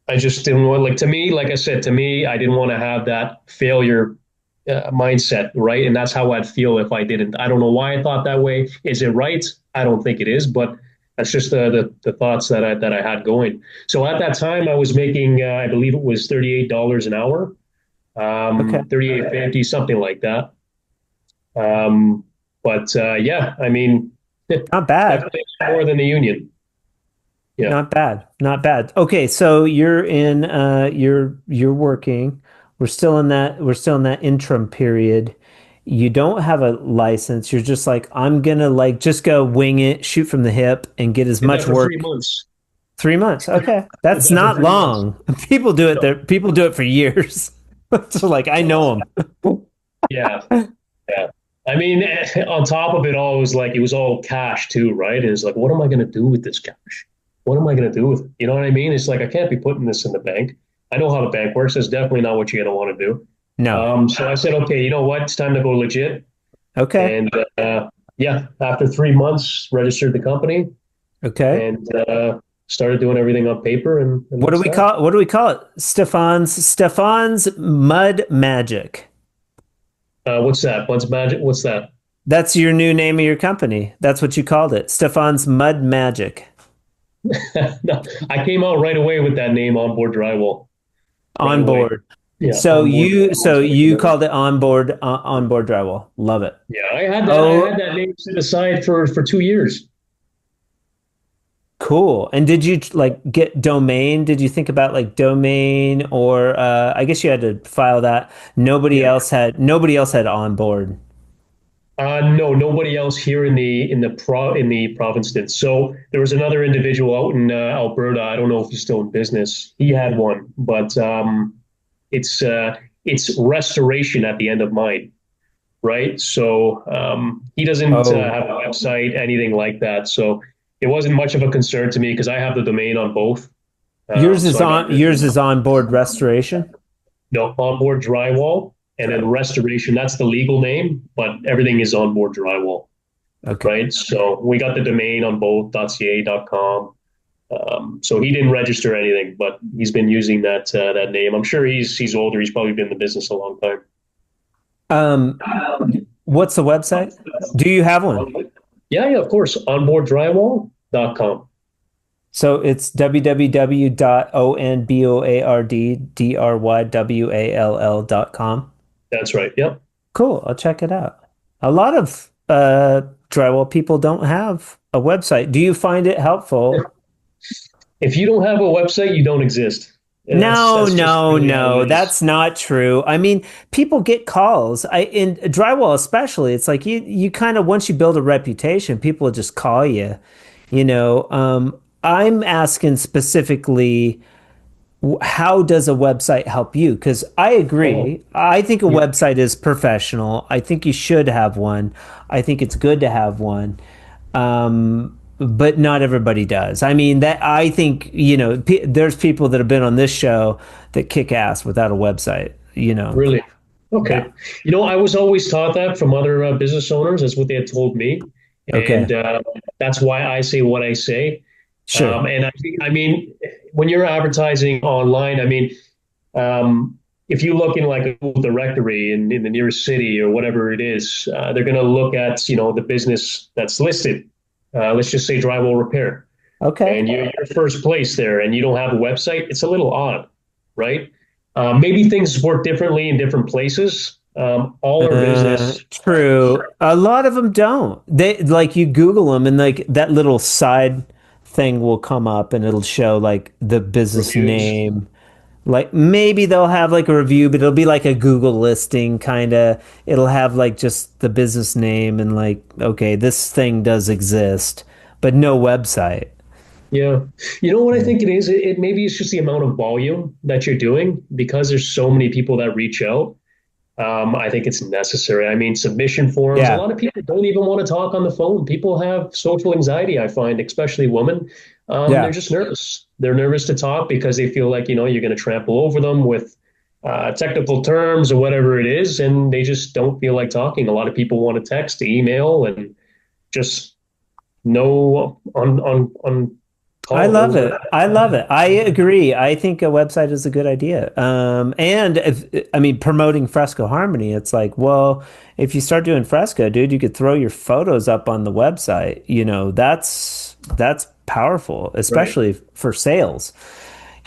I just didn't want like to me, like I said, to me, I didn't want to have that failure mindset, right? And that's how I'd feel if I didn't. I don't know why I thought that way. Is it right? I don't think it is, but that's just the thoughts that I had going. So at that time, I was making, I believe it was $38 an hour, Okay. 38.50, something like that. But yeah, I mean, Not bad. definitely more than the union. Yeah. Not bad. Not bad. Okay, so you're working. We're still in that interim period. You don't have a license. You're just like, I'm gonna like just go wing it, shoot from the hip, and get as Did that much for three work. months. 3 months. Okay. Did That's that for not 3 months. long. People do it No. there. People do it for years. So like I know them. Yeah. Yeah. I mean, on top of it all, it was all cash too, right? And it's like, what am I going to do with this cash? What am I going to do with it? You know what I mean? It's like, I can't be putting this in the bank. I know how the bank works. That's definitely not what you're going to want to do. No. So I said, okay, you know what? It's time to go legit. Okay. And yeah, after 3 months, registered the company Okay. and started doing everything on paper. And that's that. What do we call it? Stefan's Mud Magic. What's that? What's magic? What's that? That's your new name of your company. That's what you called it. Stefan's Mud Magic. No, I came out right away with that name, Onboard Drywall, right On away. board. Yeah, So Onboard you Drywall. so So you called it on board drywall. Love it. yeah, I Oh, had that name set aside for 2 years. cool. And did you like get domain? Did you think about like domain or I guess you had to file that. Yeah. Nobody else had on board. No, nobody else here in the province did. So there was another individual out in Alberta. I don't know if he's still in business. He had one, but it's restoration at the end of mine, right? So he doesn't Oh, have a website, anything like that. So it wasn't much of a concern to me because I have the domain on both. So I got yours is onboard restoration. no onboard drywall, and then restoration. That's the legal name, but everything is onboard drywall, Okay. right? So we got the domain on both .ca, .com. So he didn't register anything, but he's been using that name. I'm sure he's older. He's probably been in the business a long time. Um, what's the website? Do you have one? Yeah, of course. Onboarddrywall.com. So it's www.onboarddrywall.com. That's right. Yep. Cool. I'll check it out. A lot of drywall people don't have a website. Do you find it helpful? If you don't have a website, you don't exist. And No, that's just no, really how no, it is. that's not true. I mean, people get calls. In drywall especially, it's like you kind of once you build a reputation, people will just call you. I'm asking specifically, how does a website help you? Because I Oh, agree. I think a yeah. website is professional. I think you should have one. I think it's good to have one. But not everybody does. I mean, that I think, there's people that have been on this show that kick ass without a website, Really? Yeah. Okay. I was always taught that from other business owners. That's what they had told me. Okay. And that's why I say what I say. Sure. And I mean, when you're advertising online, I mean, if you look in like a Google directory in the nearest city or whatever it is, they're going to look at, the business that's listed. Let's just say drywall repair. Okay. And you're first place there and you don't have a website, it's a little odd, right? Maybe things work differently in different places. All our business, True. A lot of them don't. They like you Google them and like that little side thing will come up and it'll show like the business reviews. name. Like maybe they'll have like a review, but it'll be like a Google listing kind of. It'll have like just the business name and like, okay, this thing does exist, but no website. Yeah. You know what I think it is? It maybe it's just the amount of volume that you're doing because there's so many people that reach out. I think it's necessary. I mean, submission forums, a Yeah. lot of people don't even want to talk on the phone. People have social anxiety, I find, especially women. They're Yeah. just nervous. They're nervous to talk because they feel like, you're going to trample over them with technical terms or whatever it is. And they just don't feel like talking. A lot of people want to text, email, and just no on I call love over. it. I love it. I agree. I think a website is a good idea. And I mean, promoting Fresco Harmony, it's like, well, if you start doing fresco, dude, you could throw your photos up on the website. That's powerful, Right. especially for sales.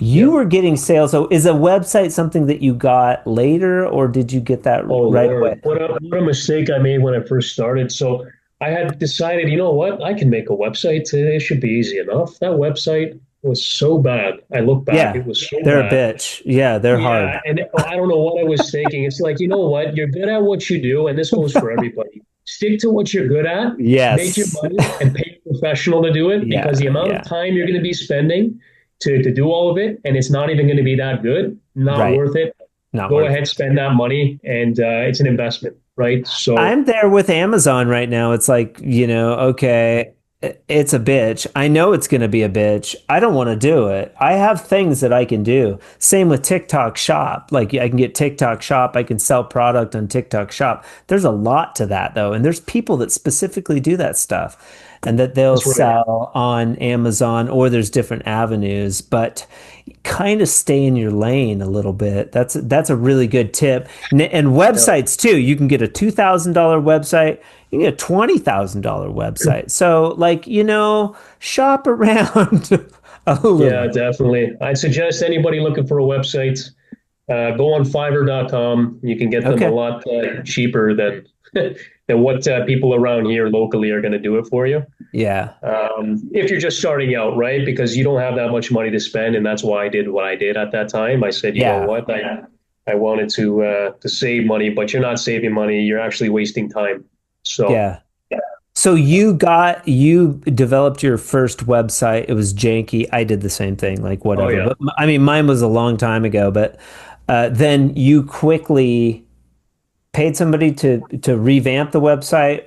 You Yeah. were getting sales. So is a website something that you got later, or did you get that Oh right away? Lord, what a mistake I made when I first started. So I had decided, you know what, I can make a website. It should be easy enough. That website was so bad. I look back, Yeah, it was so they're a bad. bitch. Yeah, they're hard. Yeah, and I don't know what I was thinking. It's like, you know what, you're good at what you do, and this goes for everybody. Stick to what you're good at, make your Yes. money, and pay a professional to do it because Yeah, the amount of yeah. time you're going to be spending to do all of it, and it's not even going to be that good, not Right. worth it. Not Go worth ahead, it. spend that money, and it's an investment, right? So I'm there with Amazon right now. It's like, okay, it's a bitch. I know it's going to be a bitch. I don't want to do it. I have things that I can do. Same with TikTok Shop. Like I can get TikTok Shop. I can sell product on TikTok Shop. There's a lot to that though. And there's people that specifically do that stuff and that they'll that's right. sell on Amazon or there's different avenues, but kind of stay in your lane a little bit. That's a really good tip. And Yeah. websites too. You can get a $2,000 website. You can get a $20,000 website. So like, shop around a Yeah, little. definitely. I'd suggest anybody looking for a website, go on Fiverr.com. You can get them a Okay. lot cheaper than than what people around here locally are going to do it for you. Yeah. If you're just starting out, right? Because you don't have that much money to spend, and that's why I did what I did at that time. I said, you know Yeah. what, I wanted to save money, but you're not saving money. You're actually wasting time. So Yeah. So you developed your first website. It was janky. I did the same thing, like oh whatever. yeah, But I mean, mine was a long time ago, but then you quickly paid somebody to revamp the website.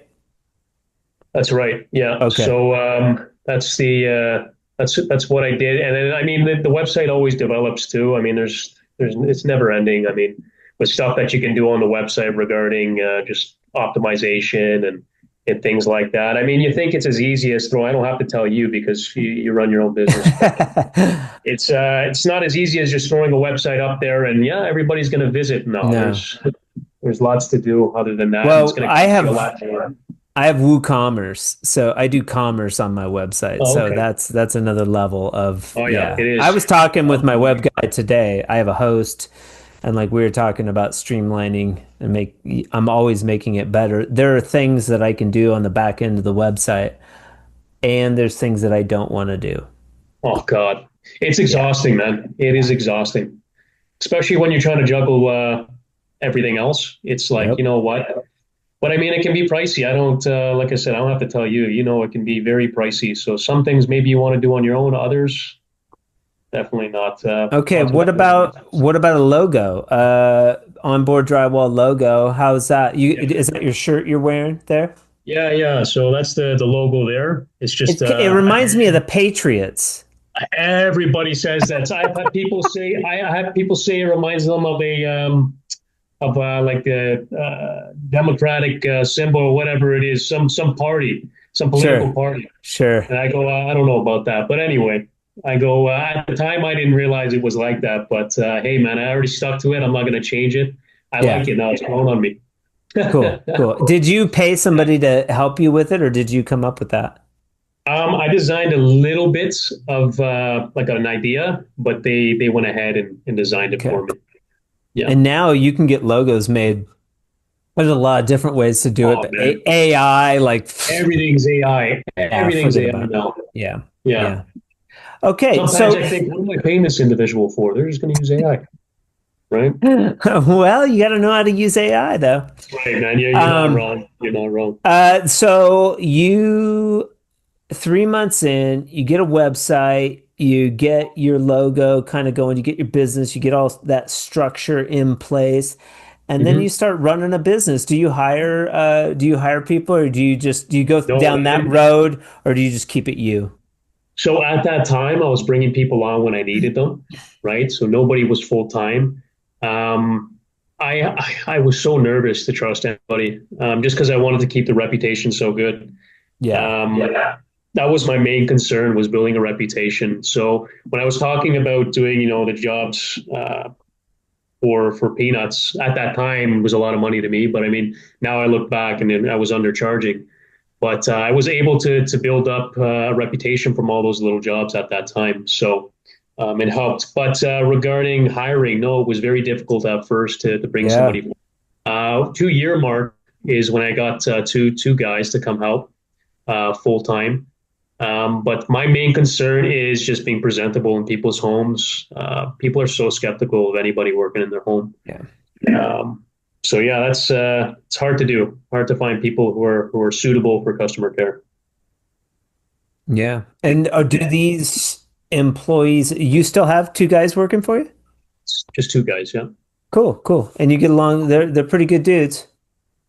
That's right. Yeah. Okay. So that's what I did. And then I mean the website always develops too. I mean there's it's never ending. I mean with stuff that you can do on the website regarding just optimization and things like that. I mean you think it's as easy as I don't have to tell you because you run your own business. It's not as easy as just throwing a website up there and yeah everybody's going to visit. No, there's lots to do other than that. Well, it's going to cost you a lot more. I have WooCommerce, so I do commerce on my website. Oh, so okay. that's another level of It is. I was talking with my web guy today. I have a host, and like we were talking about streamlining and I'm always making it better. There are things that I can do on the back end of the website, and there's things that I don't want to do. Oh God, it's exhausting, man. It is exhausting, especially when you're trying to juggle everything else. It's like, you know what? But I mean, it can be pricey. I don't, like I said, I don't have to tell you, it can be very pricey. So some things maybe you want to do on your own, others definitely not. Okay. What about a logo? Onboard Drywall logo. How's that? Is that your shirt you're wearing there? Yeah. Yeah. So that's the logo there. It's just, it reminds me of the Patriots. Everybody says that. I have people say it reminds them of like the Democratic symbol or whatever it is, some party, some political party. Sure. And I go, I don't know about that, but anyway, I go. At the time, I didn't realize it was like that, but hey, man, I already stuck to it. I'm not going to change it. I like it now. It's grown on me. Cool. Did you pay somebody to help you with it, or did you come up with that? I designed a little bit of like an idea, but they went ahead and designed it for me. Yeah. And now you can get logos made. There's a lot of different ways to do it. AI, like everything's AI. Everything's AI now. Yeah. Okay. Sometimes I think, what am I paying this individual for? They're just going to use AI. Right? Well, you got to know how to use AI, though. Right, man. You're not wrong. You're not wrong. So you 3 months in, you get a website, you get your logo kind of going, you get your business, you get all that structure in place, and then you start running a business. Do you hire people, or do you go down that road, or do you just keep it you? So at that time, I was bringing people on when I needed them, right? So nobody was full time. I was so nervous to trust anybody, just because I wanted to keep the reputation so good. That was my main concern, was building a reputation. So when I was talking about doing, the jobs for peanuts at that time, it was a lot of money to me. But I mean, now I look back and I was undercharging. But I was able to build up a reputation from all those little jobs at that time. So it helped. But regarding hiring, no, it was very difficult at first to bring somebody. 2-year mark is when I got two guys to come help full time. But my main concern is just being presentable in people's homes. People are so skeptical of anybody working in their home. So yeah, that's it's hard to do. Hard to find people who are suitable for customer care. Yeah. And do these employees, you still have 2 guys working for you? Just 2 guys, yeah. Cool. And you get along, they're pretty good dudes.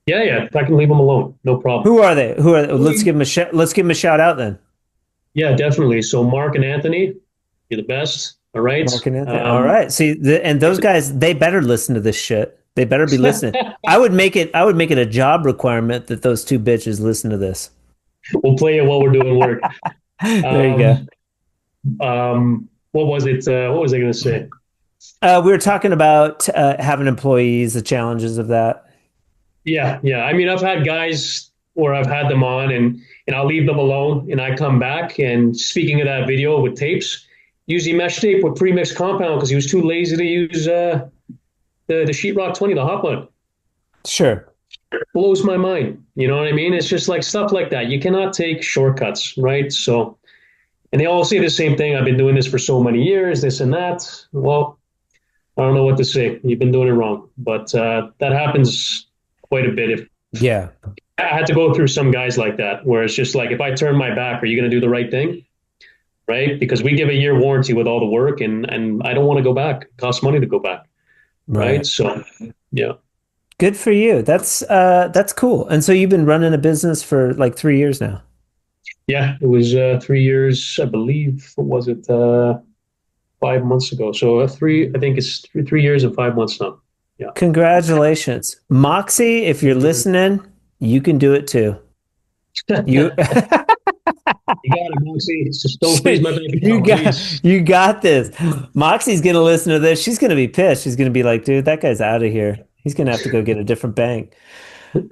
Yeah. I can leave them alone. No problem. Who are they? Let's give them a shout out then. Yeah, definitely. So Mark and Anthony, you're the best. All right. Mark and Anthony. All right. See, and those guys, they better listen to this shit. They better be listening. I would make it a job requirement that those 2 bitches listen to this. We'll play it while we're doing work. There you go. What was it? What was I going to say? We were talking about having employees, the challenges of that. Yeah. I mean, I've had guys where I've had them on and I'll leave them alone and I come back, and speaking of that video with tapes, using mesh tape with pre-mixed compound because he was too lazy to use the sheetrock 20, the hot mud. Sure. Blows my mind. You know what I mean? It's just like stuff like that. You cannot take shortcuts, right? So, and they all say the same thing. I've been doing this for so many years, this and that. Well, I don't know what to say. You've been doing it wrong. But that happens quite a bit. I had to go through some guys like that, where it's just like, if I turn my back, are you going to do the right thing? Right? Because we give a year warranty with all the work, and I don't want to go back. It costs money to go back. right? Right. So yeah, Good for you. That's cool. And so you've been running a business for like 3 years now. yeah, it was 3 years, I believe. What was it? 5 months ago. So I think it's 3 years and 5 months now. Yeah. Congratulations. Moxie, if you're listening, you can do it too. You You got it, Moxie. Just don't freeze my bank you account, got please. you got this. Moxie's gonna listen to this. She's gonna be pissed. She's gonna be like, dude, that guy's out of here. He's gonna have to go get a different bank.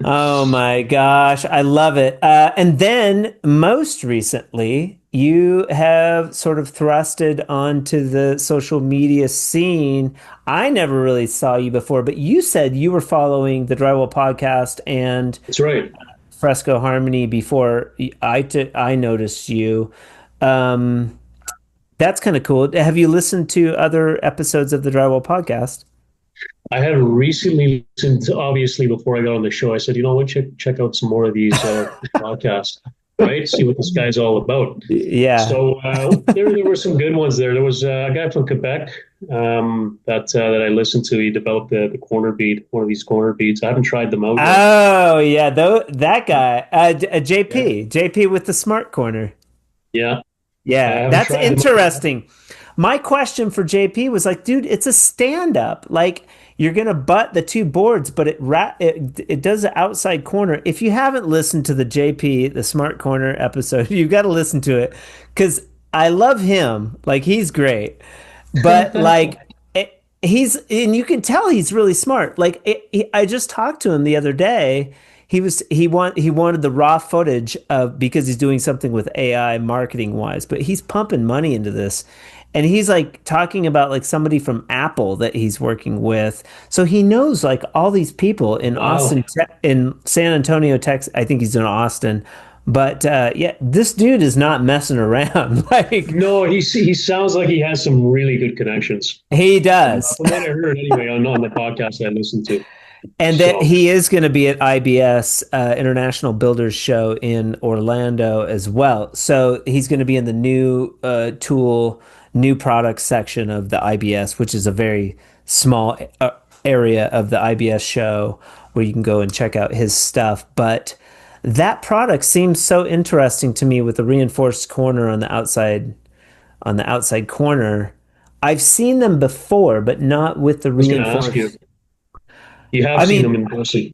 Oh my gosh, I love it. And then most recently, you have sort of thrusted onto the social media scene. I never really saw you before, but you said you were following the Drywall Podcast and That's right. Fresco Harmony before I noticed you. Um, that's kind of cool. Have you listened to other episodes of the Drywall Podcast? I had recently listened to, obviously, before I got on the show, I said, you know what, check out some more of these podcasts, right? See what this guy's all about. Yeah. So there were some good ones there. There was a guy from Quebec that I listened to. He developed the corner beat, one of these corner beats. I haven't tried them out yet. Oh yeah, though that guy, Yeah, JP with the smart corner. yeah, I Yeah, haven't that's tried them out yet. interesting. My question for JP was like, dude, it's a stand up. Like you're gonna butt the two boards, but it does the outside corner. If you haven't listened to the JP the smart corner episode, you've got to listen to it because I love him. Like he's great, but like he's and you can tell he's really smart. Like I just talked to him the other day. He wanted the raw footage of because he's doing something with AI marketing wise, but he's pumping money into this. And he's like talking about like somebody from Apple that he's working with. So he knows like all these people in Wow. In San Antonio, Texas. I think he's in Austin. But yeah, this dude is not messing around. Like No, he sounds like he has some really good connections. he does. From what I heard anyway on the podcast I listened to. And that So he is going to be at IBS, International Builders Show in Orlando as well. So he's going to be in the new new product section of the IBS, which is a very small area of the IBS show where you can go and check out his stuff. But that product seems so interesting to me with the reinforced corner on the outside corner. I've seen them before, but not with the I was going to ask you, reinforced. you have I seen them mean, in person.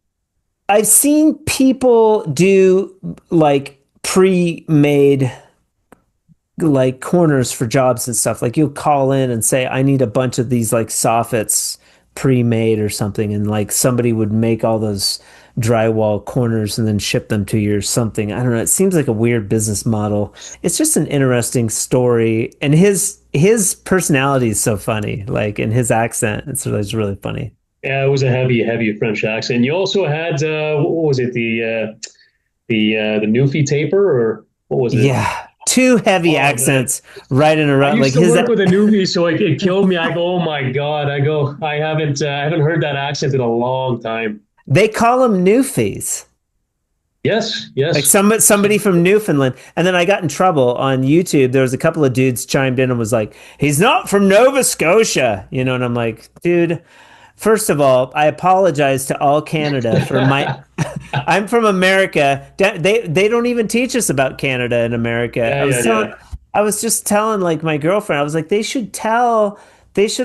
I've seen people do like pre-made like corners for jobs and stuff. Like you'll call in and say, I need a bunch of these like soffits pre-made or something, and like somebody would make all those drywall corners and then ship them to you or something. I don't know. It seems like a weird business model. It's just an interesting story, and his personality is so funny. Like in his accent, it's really funny. Yeah, it was a heavy French accent. You also had what was it, the Newfie taper, or what was it? Yeah, two heavy Oh man, accents right in a I row. used Like to his, work with a Newfie, so it killed me. I go, oh my god, I haven't heard that accent in a long time. they call them Newfies. Yes, Like yes. somebody from Newfoundland. And then I got in trouble on YouTube. There was a couple of dudes chimed in and was like, he's not from Nova Scotia, you know, and I'm like, dude, first of all, I apologize to all Canada for my I'm from America. They don't even teach us about Canada in America. Yeah, yeah, yeah. I was just telling like my girlfriend, I was like, they should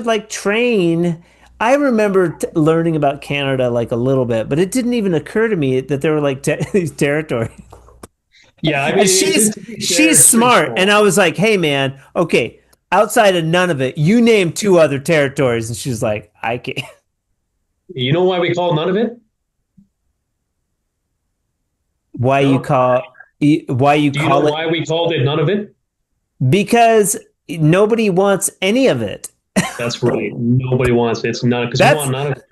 like train. I remember learning about Canada like a little bit, but it didn't even occur to me that there were like these territories. Yeah, I And mean, to be fair, she's it's pretty smart, and small. I was like, "Hey, man, okay, outside of none of it, you name two other territories." And she's like, "I can't." You know why we call none of it? Why you No. call why you Do you know call it? why we called it none of it? Because nobody wants any of it. That's right. Nobody wants it. It's none because we That's want none of it.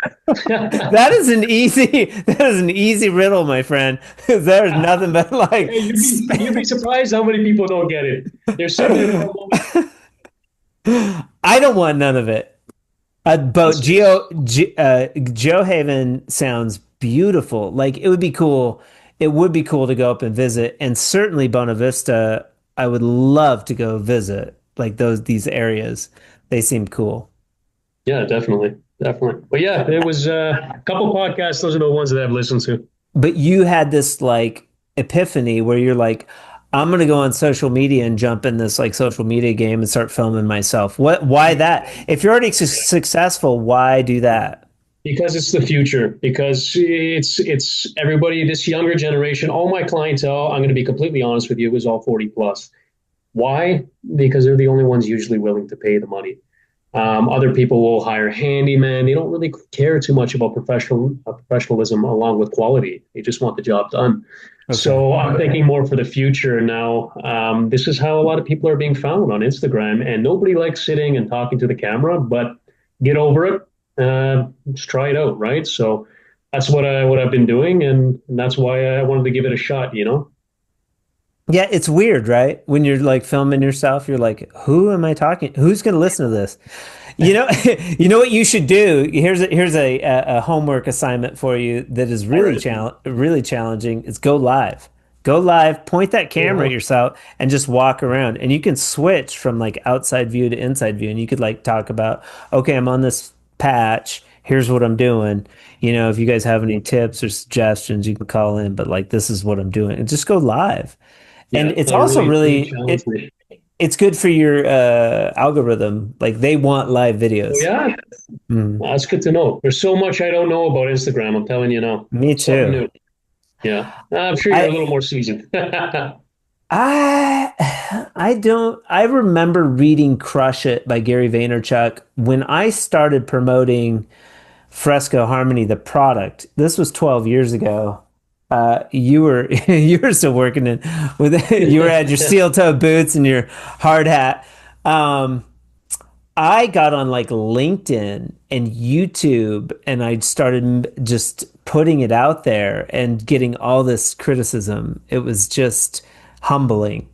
that is an easy that is an easy riddle, my friend. Because there's nothing but like Hey, you'd be surprised how many people don't get it. They're sitting there for a moment. I don't want none of it. But That's just, Geohaven sounds beautiful. Like it would be cool. It would be cool to go up and visit, and certainly Bona Vista. I would love to go visit like these areas. They seem cool. yeah, definitely. definitely. But yeah, it was a couple podcasts. Those are the ones that I've listened to. But you had this like epiphany where you're like, I'm gonna go on social media and jump in this like social media game and start filming myself. Why that? If you're already successful, why do that? Because it's the future. Because it's everybody. This younger generation. All my clientele. I'm going to be completely honest with you. Was all 40 plus. Why? Because they're the only ones usually willing to pay the money. Other people will hire handyman. They don't really care too much about professionalism along with quality. They just want the job done. Okay. So I'm thinking more for the future now. This is how a lot of people are being found on Instagram, and nobody likes sitting and talking to the camera. But get over it. Just try it out, right? So that's what I've been doing, and that's why I wanted to give it a shot. You know. Yeah, it's weird, right? When you're like filming yourself, you're like, who am I talking? Who's going to listen to this? You know, you know what you should do. Here's a homework assignment for you that is really challenging. Is go live. Go live, point that camera Yeah. at yourself, and just walk around. And you can switch from like outside view to inside view, and you could like talk about, okay, I'm on this patch. Here's what I'm doing. You know, if you guys have any tips or suggestions, you can call in. But like, this is what I'm doing, and just go live. And Yeah. it's No, also really really challenged me. it's good for your algorithm. Like they want live Oh videos. yeah. Mm, Well, that's good to know. There's so much I don't know about Instagram. I'm telling you now. me Something too. new. Yeah. I'm sure you're a I little more seasoned. I don't I remember reading Crush It by Gary Vaynerchuk when I started promoting Fresco Harmony, the product. This was 12 years ago. You were you were still working in with you were had your steel toe boots and your hard hat. Um, I got on like LinkedIn and YouTube and I started just putting it out there and getting all this criticism. It was just humbling.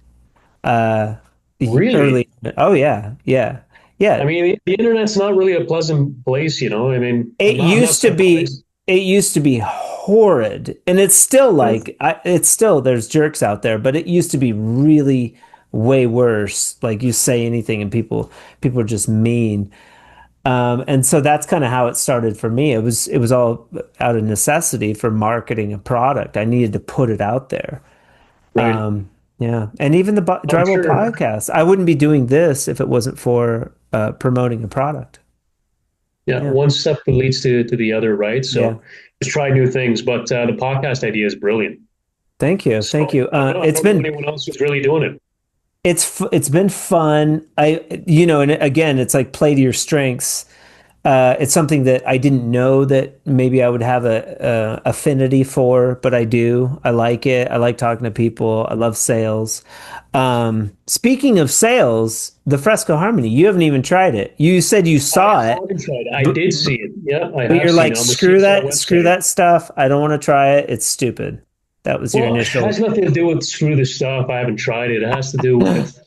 Uh, Really? early. Oh yeah, yeah, I yeah. mean, the internet's not really a pleasant place, you know. I mean, It I'm not used to be surprised. it used to be horrid. And it's still Yes. like it's still there's jerks out there, but it used to be really way worse. Like you say anything and people are just mean. And so that's kind of how it started for me. It was all out of necessity for marketing a product. I needed to put it out there. Right. Yeah. And even the I'm Drywall sure. podcast, I wouldn't be doing this if it wasn't for promoting a product. Yeah. Yeah. One step leads to the other, right? Yeah. So just try new things. But the podcast idea is brilliant. Thank you. Thank So you. I don't know anyone else who's really doing it. It's been fun. And again, it's like play to your strengths. It's something that I didn't know that maybe I would have a affinity for, but I do. I like it. I like talking to people. I love sales. Speaking of sales, the Fresco Harmony, you haven't even tried it. You said you I saw it, haven't tried it. I but, did see it. Yeah, I but have you're seen like, it on the CSR screw website. that stuff. I don't want to try it. It's stupid. That was your Well, it initial. has nothing to do with screw this stuff. I haven't tried it. It has to do with,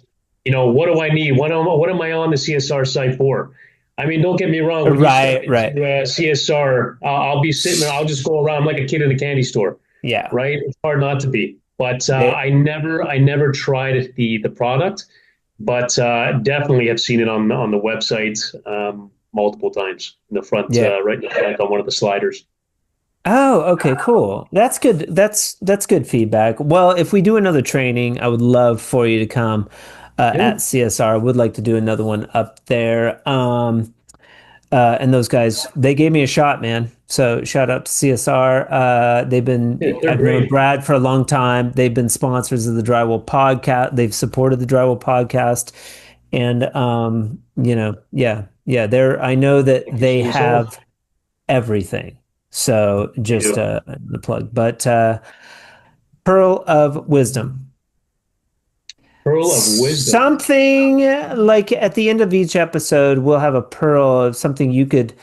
what do I need? What am I on the CSR site for? I mean, don't get me wrong. When you step Right, right. into CSR, I'll be sitting there. I'll just go around like a kid in a candy store, Yeah. right? It's hard not to be. But They, I never tried the product, but definitely have seen it on the website multiple times in the front, yeah. right in the front on one of the sliders. Oh, okay, cool. That's good. That's good feedback. Well, if we do another training, I would love for you to come Yeah, at CSR. I would like to do another one up there. And those guys, they gave me a shot, man. So shout out to CSR. yeah, they're I've known great. Brad for a long time. They've been sponsors of the Drywall Podcast. They've supported the Drywall Podcast, and yeah, yeah. I know that Thank you, they CSR. have everything. So They just do. the plug. But Pearl of Wisdom. Pearl of wisdom. Something like at the end of each episode, we'll have a pearl of something you could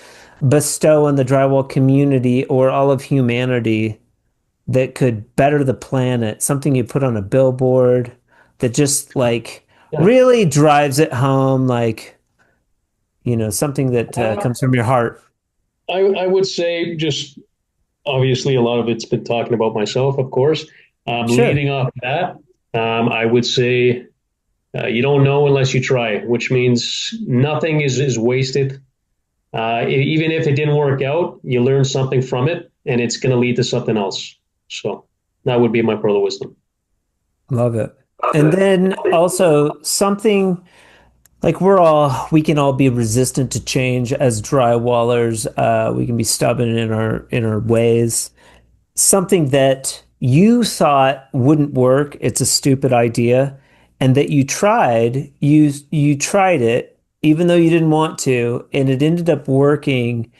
bestow on the drywall community or all of humanity that could better the planet. Something you put on a billboard that just like Yeah. really drives it home, like, something that Uh, comes from your heart. I would say just obviously a lot of it's been talking about myself, of course. Sure. Leading off that, I would say you don't know unless you try, which means nothing is wasted. Even if it didn't work out, you learn something from it, and it's going to lead to something else. So that would be my pearl of wisdom. Love it. And then also something like we can all be resistant to change as drywallers. We can be stubborn in our ways. Something that you thought wouldn't work, it's a stupid idea, and that you tried it even though you didn't want to, and it ended up working,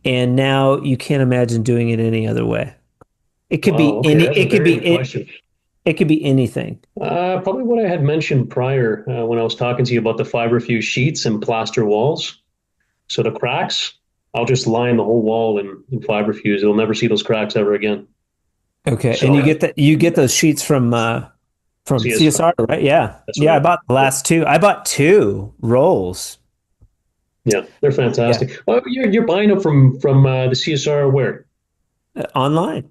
and now you can't imagine doing it any other way. It could Wow. be Okay, any that's a it could very be good question. it could be anything. Probably what I had mentioned prior when I was talking to you about the fiber fused sheets and plaster walls. So the cracks, I'll just line the whole wall in fiber fuse. You'll never see those cracks ever again. Okay, and So you get those sheets from CSR, CSR, right? Yeah. that's Yeah, I right. bought the last two. I bought two rolls. Yeah, they're Yeah. fantastic. Oh, you're buying them from the CSR where? Online.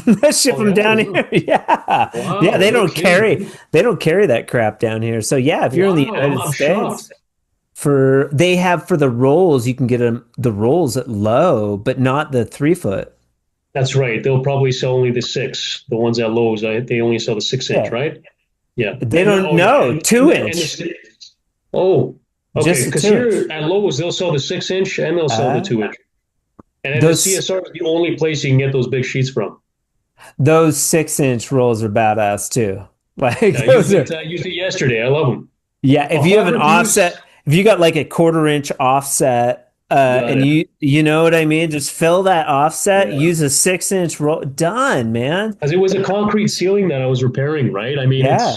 They ship Oh them yeah, down wow. here. Yeah. Yeah, Wow, no kidding. they don't carry that crap down here. So yeah, if you're in the Wow, United I'm States, shocked. they have for the rolls, you can get them the rolls at low, but not the 3 foot. That's right. They'll probably sell only the six. The ones at Lowe's, they only sell the 6 inch, Yeah. right? Yeah. They don't Oh yeah, know, two and inch. oh, okay. Just the Because 2 inch. here at Lowe's, they'll sell the 6 inch and they'll sell the Uh 2 inch. And at the those CSR is the only place you can get those big sheets from. those 6 inch rolls are badass too. Like those are I used it yesterday. I love them. Yeah, if A you have an fiber fuse. offset, if you got like a 1/4 inch offset, Got and it. you know what I mean, just fill that offset, Yeah. use a 6 inch roll, done, man. Because it was a concrete ceiling that I was repairing, right? I mean, Yeah,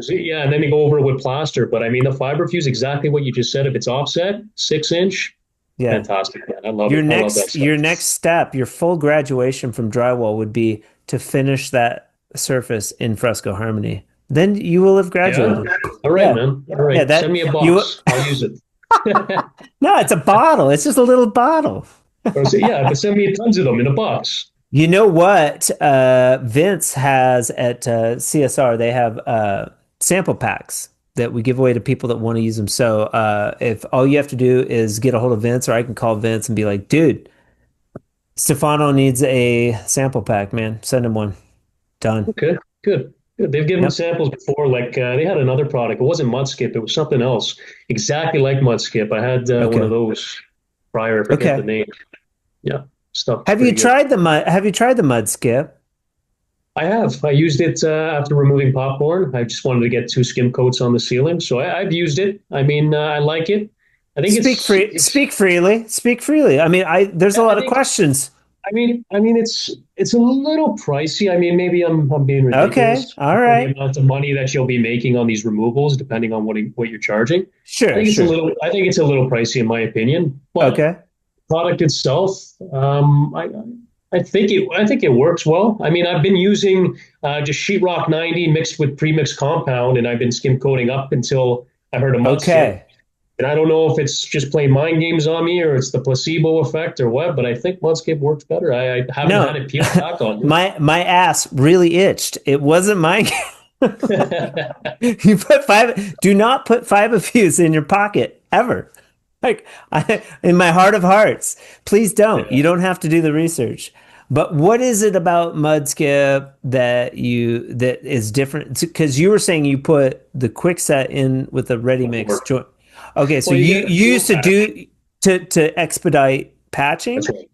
yeah, and then they go over it with plaster. But I mean, the fiber fuse, exactly what you just said. If it's offset, 6 inch, yeah. fantastic, man. I love it. I love that stuff. Your next step, your full graduation from drywall would be to finish that surface in fresco harmony. Then you will have Yeah. graduated. All right, Yeah, man. All yeah. right. Send That me a you box. I'll use it. no, it's a bottle. It's just a little bottle. Or say, yeah, but send me tons of them in a box. You know what Vince has at CSR? They have sample packs that we give away to people that want to use them. So if all you have to do is get a hold of Vince, or I can call Vince and be like, dude, Stefano needs a sample pack, man. Send him one. Done. Okay, good. Good. They've given Yep. samples before. Like they had another product. It wasn't Mudskip. It was something else. Exactly like Mudskip. I had one of Okay. those prior. I forget the Okay. name. Yeah, stuff Have you pretty good. tried the mud? Have you tried the mud skip? I have. I used it after removing popcorn. I just wanted to get two skim coats on the ceiling, so I've used it. I mean, I like it. I think it's. Speak freely. Speak freely. I mean, there's a I lot of think. questions. I mean, it's a little pricey. I mean, maybe I'm being Okay. ridiculous All for the right. amount of money that you'll be making on these removals, depending on what you're charging. Sure. Sure. I think it's a little pricey in my opinion, but Okay. product itself, I think it works well. I mean, I've been using just sheetrock 90 mixed with premixed compound, and I've been skim coating up until I heard a mud skip. Okay. And I don't know if it's just playing mind games on me or it's the placebo effect or what, but I think Mudscape works better. I haven't No, had it peel back on my ass really itched. It wasn't my. me. You put five. Do not put fiberfuse in your pocket ever. Like in my heart of hearts, please don't. Yeah, You don't have to do the research. But what is it about Mudskip that is different? Because you were saying you put the quick set in with a ready mix before. joint. Okay, so Well, you get a you peel used to back. do to expedite That's patching. right.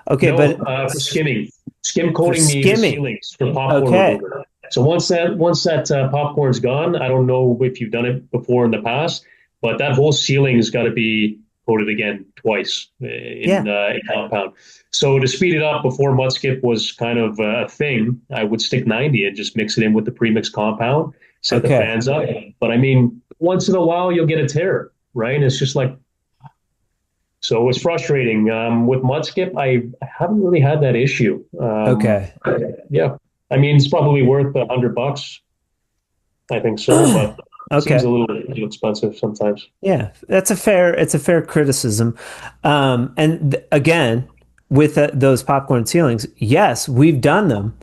Okay, No, but for skimming, skim for coating the skimming. ceilings for popcorn Okay, remover. So once that popcorn's gone, I don't know if you've done it before in the past, but that whole ceiling's got to be coated again twice yeah, in compound. So to speed it up, before Mudskip was kind of a thing, I would stick 90 and just mix it in with the premix compound, set the okay. fans up. But I mean, once in a while you'll get a tear, right? And it's just like so. It was frustrating with Mudskip. I haven't really had that issue. Okay. Yeah, I mean it's probably worth $100. I think so, but it seems Okay. a little expensive sometimes. Yeah, it's a fair criticism. Again, with those popcorn ceilings, yes, we've done them.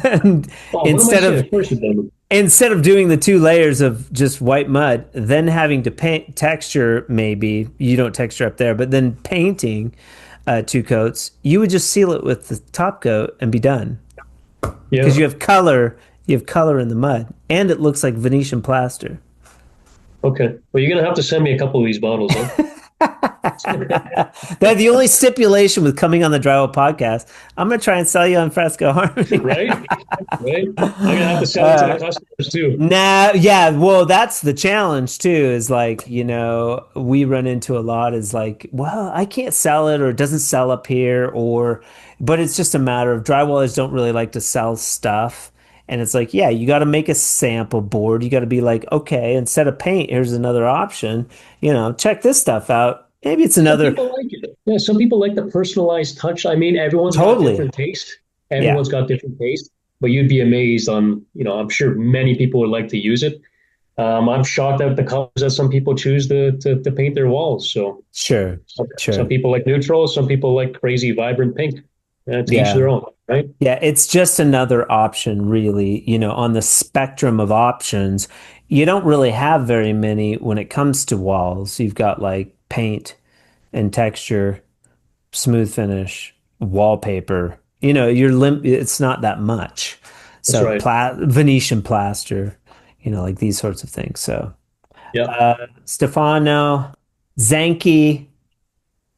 And Oh, what am I instead saying? of Of course you've done them. instead of doing the 2 layers of just white mud, then having to paint texture, maybe you don't texture up there, but then painting 2 coats, you would just seal it with the top coat and be done. Yeah. Because you have color in the mud, and it looks like Venetian plaster. Okay. Well, you're gonna have to send me a couple of these bottles, huh? That's the only stipulation with coming on the Drywall Podcast. I'm gonna try and sell you on Fresco Harmony. Right? Right? I'm gonna have to sell it to the customers too. Nah, yeah, well, that's the challenge too, is like, we run into a lot is like, well, I can't sell it or it doesn't sell up here, but it's just a matter of drywallers don't really like to sell stuff. And it's like, yeah, you got to make a sample board. You got to be like, okay, instead of paint, here's another option. Check this stuff out. Maybe it's another. Some people like it. Yeah, some people like the personalized touch. I mean, everyone's got different taste. Everyone's got different taste. But you'd be amazed on, I'm sure many people would like to use it. I'm shocked at the colors that some people choose to paint their walls. So sure. Some people like neutral. Some people like crazy vibrant pink. To each their own, right? Yeah, it's just another option, really. On the spectrum of options, you don't really have very many when it comes to walls. You've got like paint and texture, smooth finish, wallpaper. It's not that much. So That's right. Venetian plaster, like these sorts of things. So Yeah. Stefano Zanchi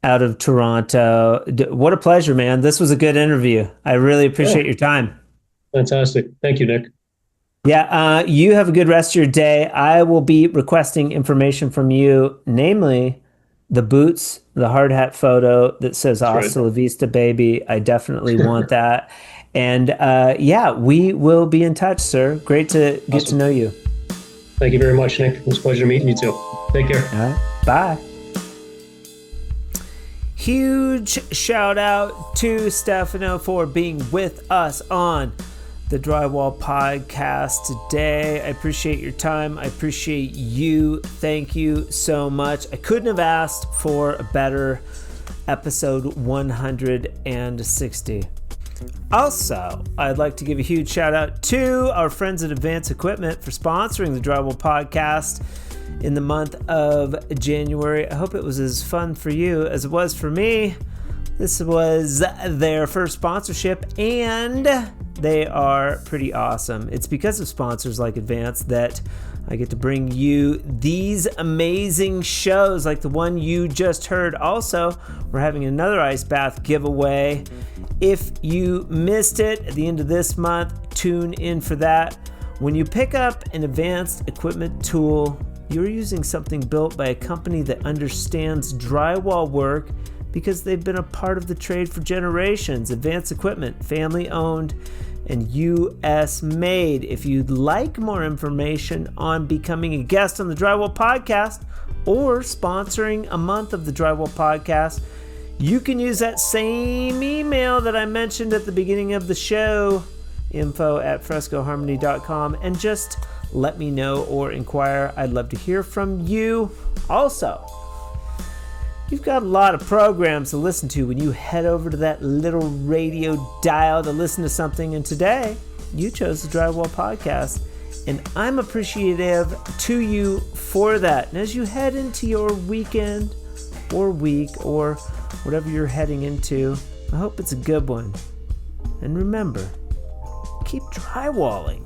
out of Toronto. What a pleasure, man. This was a good interview. I really appreciate your time. Fantastic. Thank you, Nick. Yeah, you have a good rest of your day. I will be requesting information from you, namely the boots, the hard hat photo that says That's Hasta right. la vista, baby. I definitely want that. And yeah, we will be in touch, sir. Great to get to know you. Thank you very much, Nick. It was a pleasure meeting you too. Take care. All right. Bye. Huge shout out to Stefano for being with us on the Drywall Podcast today. I appreciate your time. I appreciate you. Thank you so much. I couldn't have asked for a better episode 160. Also, I'd like to give a huge shout out to our friends at Advanced Equipment for sponsoring the Drywall Podcast in the month of January. I hope it was as fun for you as it was for me. This was their first sponsorship, and they are pretty awesome. It's because of sponsors like Advanced that I get to bring you these amazing shows like the one you just heard. Also, we're having another ice bath giveaway. If you missed it at the end of this month, tune in for that. When you pick up an Advanced Equipment tool, you're using something built by a company that understands drywall work because they've been a part of the trade for generations. Advanced Equipment, family owned and US made. If you'd like more information on becoming a guest on the Drywall Podcast or sponsoring a month of the Drywall Podcast, you can use that same email that I mentioned at the beginning of the show, info@frescoharmony.com, and just let me know or inquire. I'd love to hear from you. Also, you've got a lot of programs to listen to when you head over to that little radio dial to listen to something. And today, you chose the Drywall Podcast. And I'm appreciative to you for that. And as you head into your weekend or week or whatever you're heading into, I hope it's a good one. And remember, keep drywalling.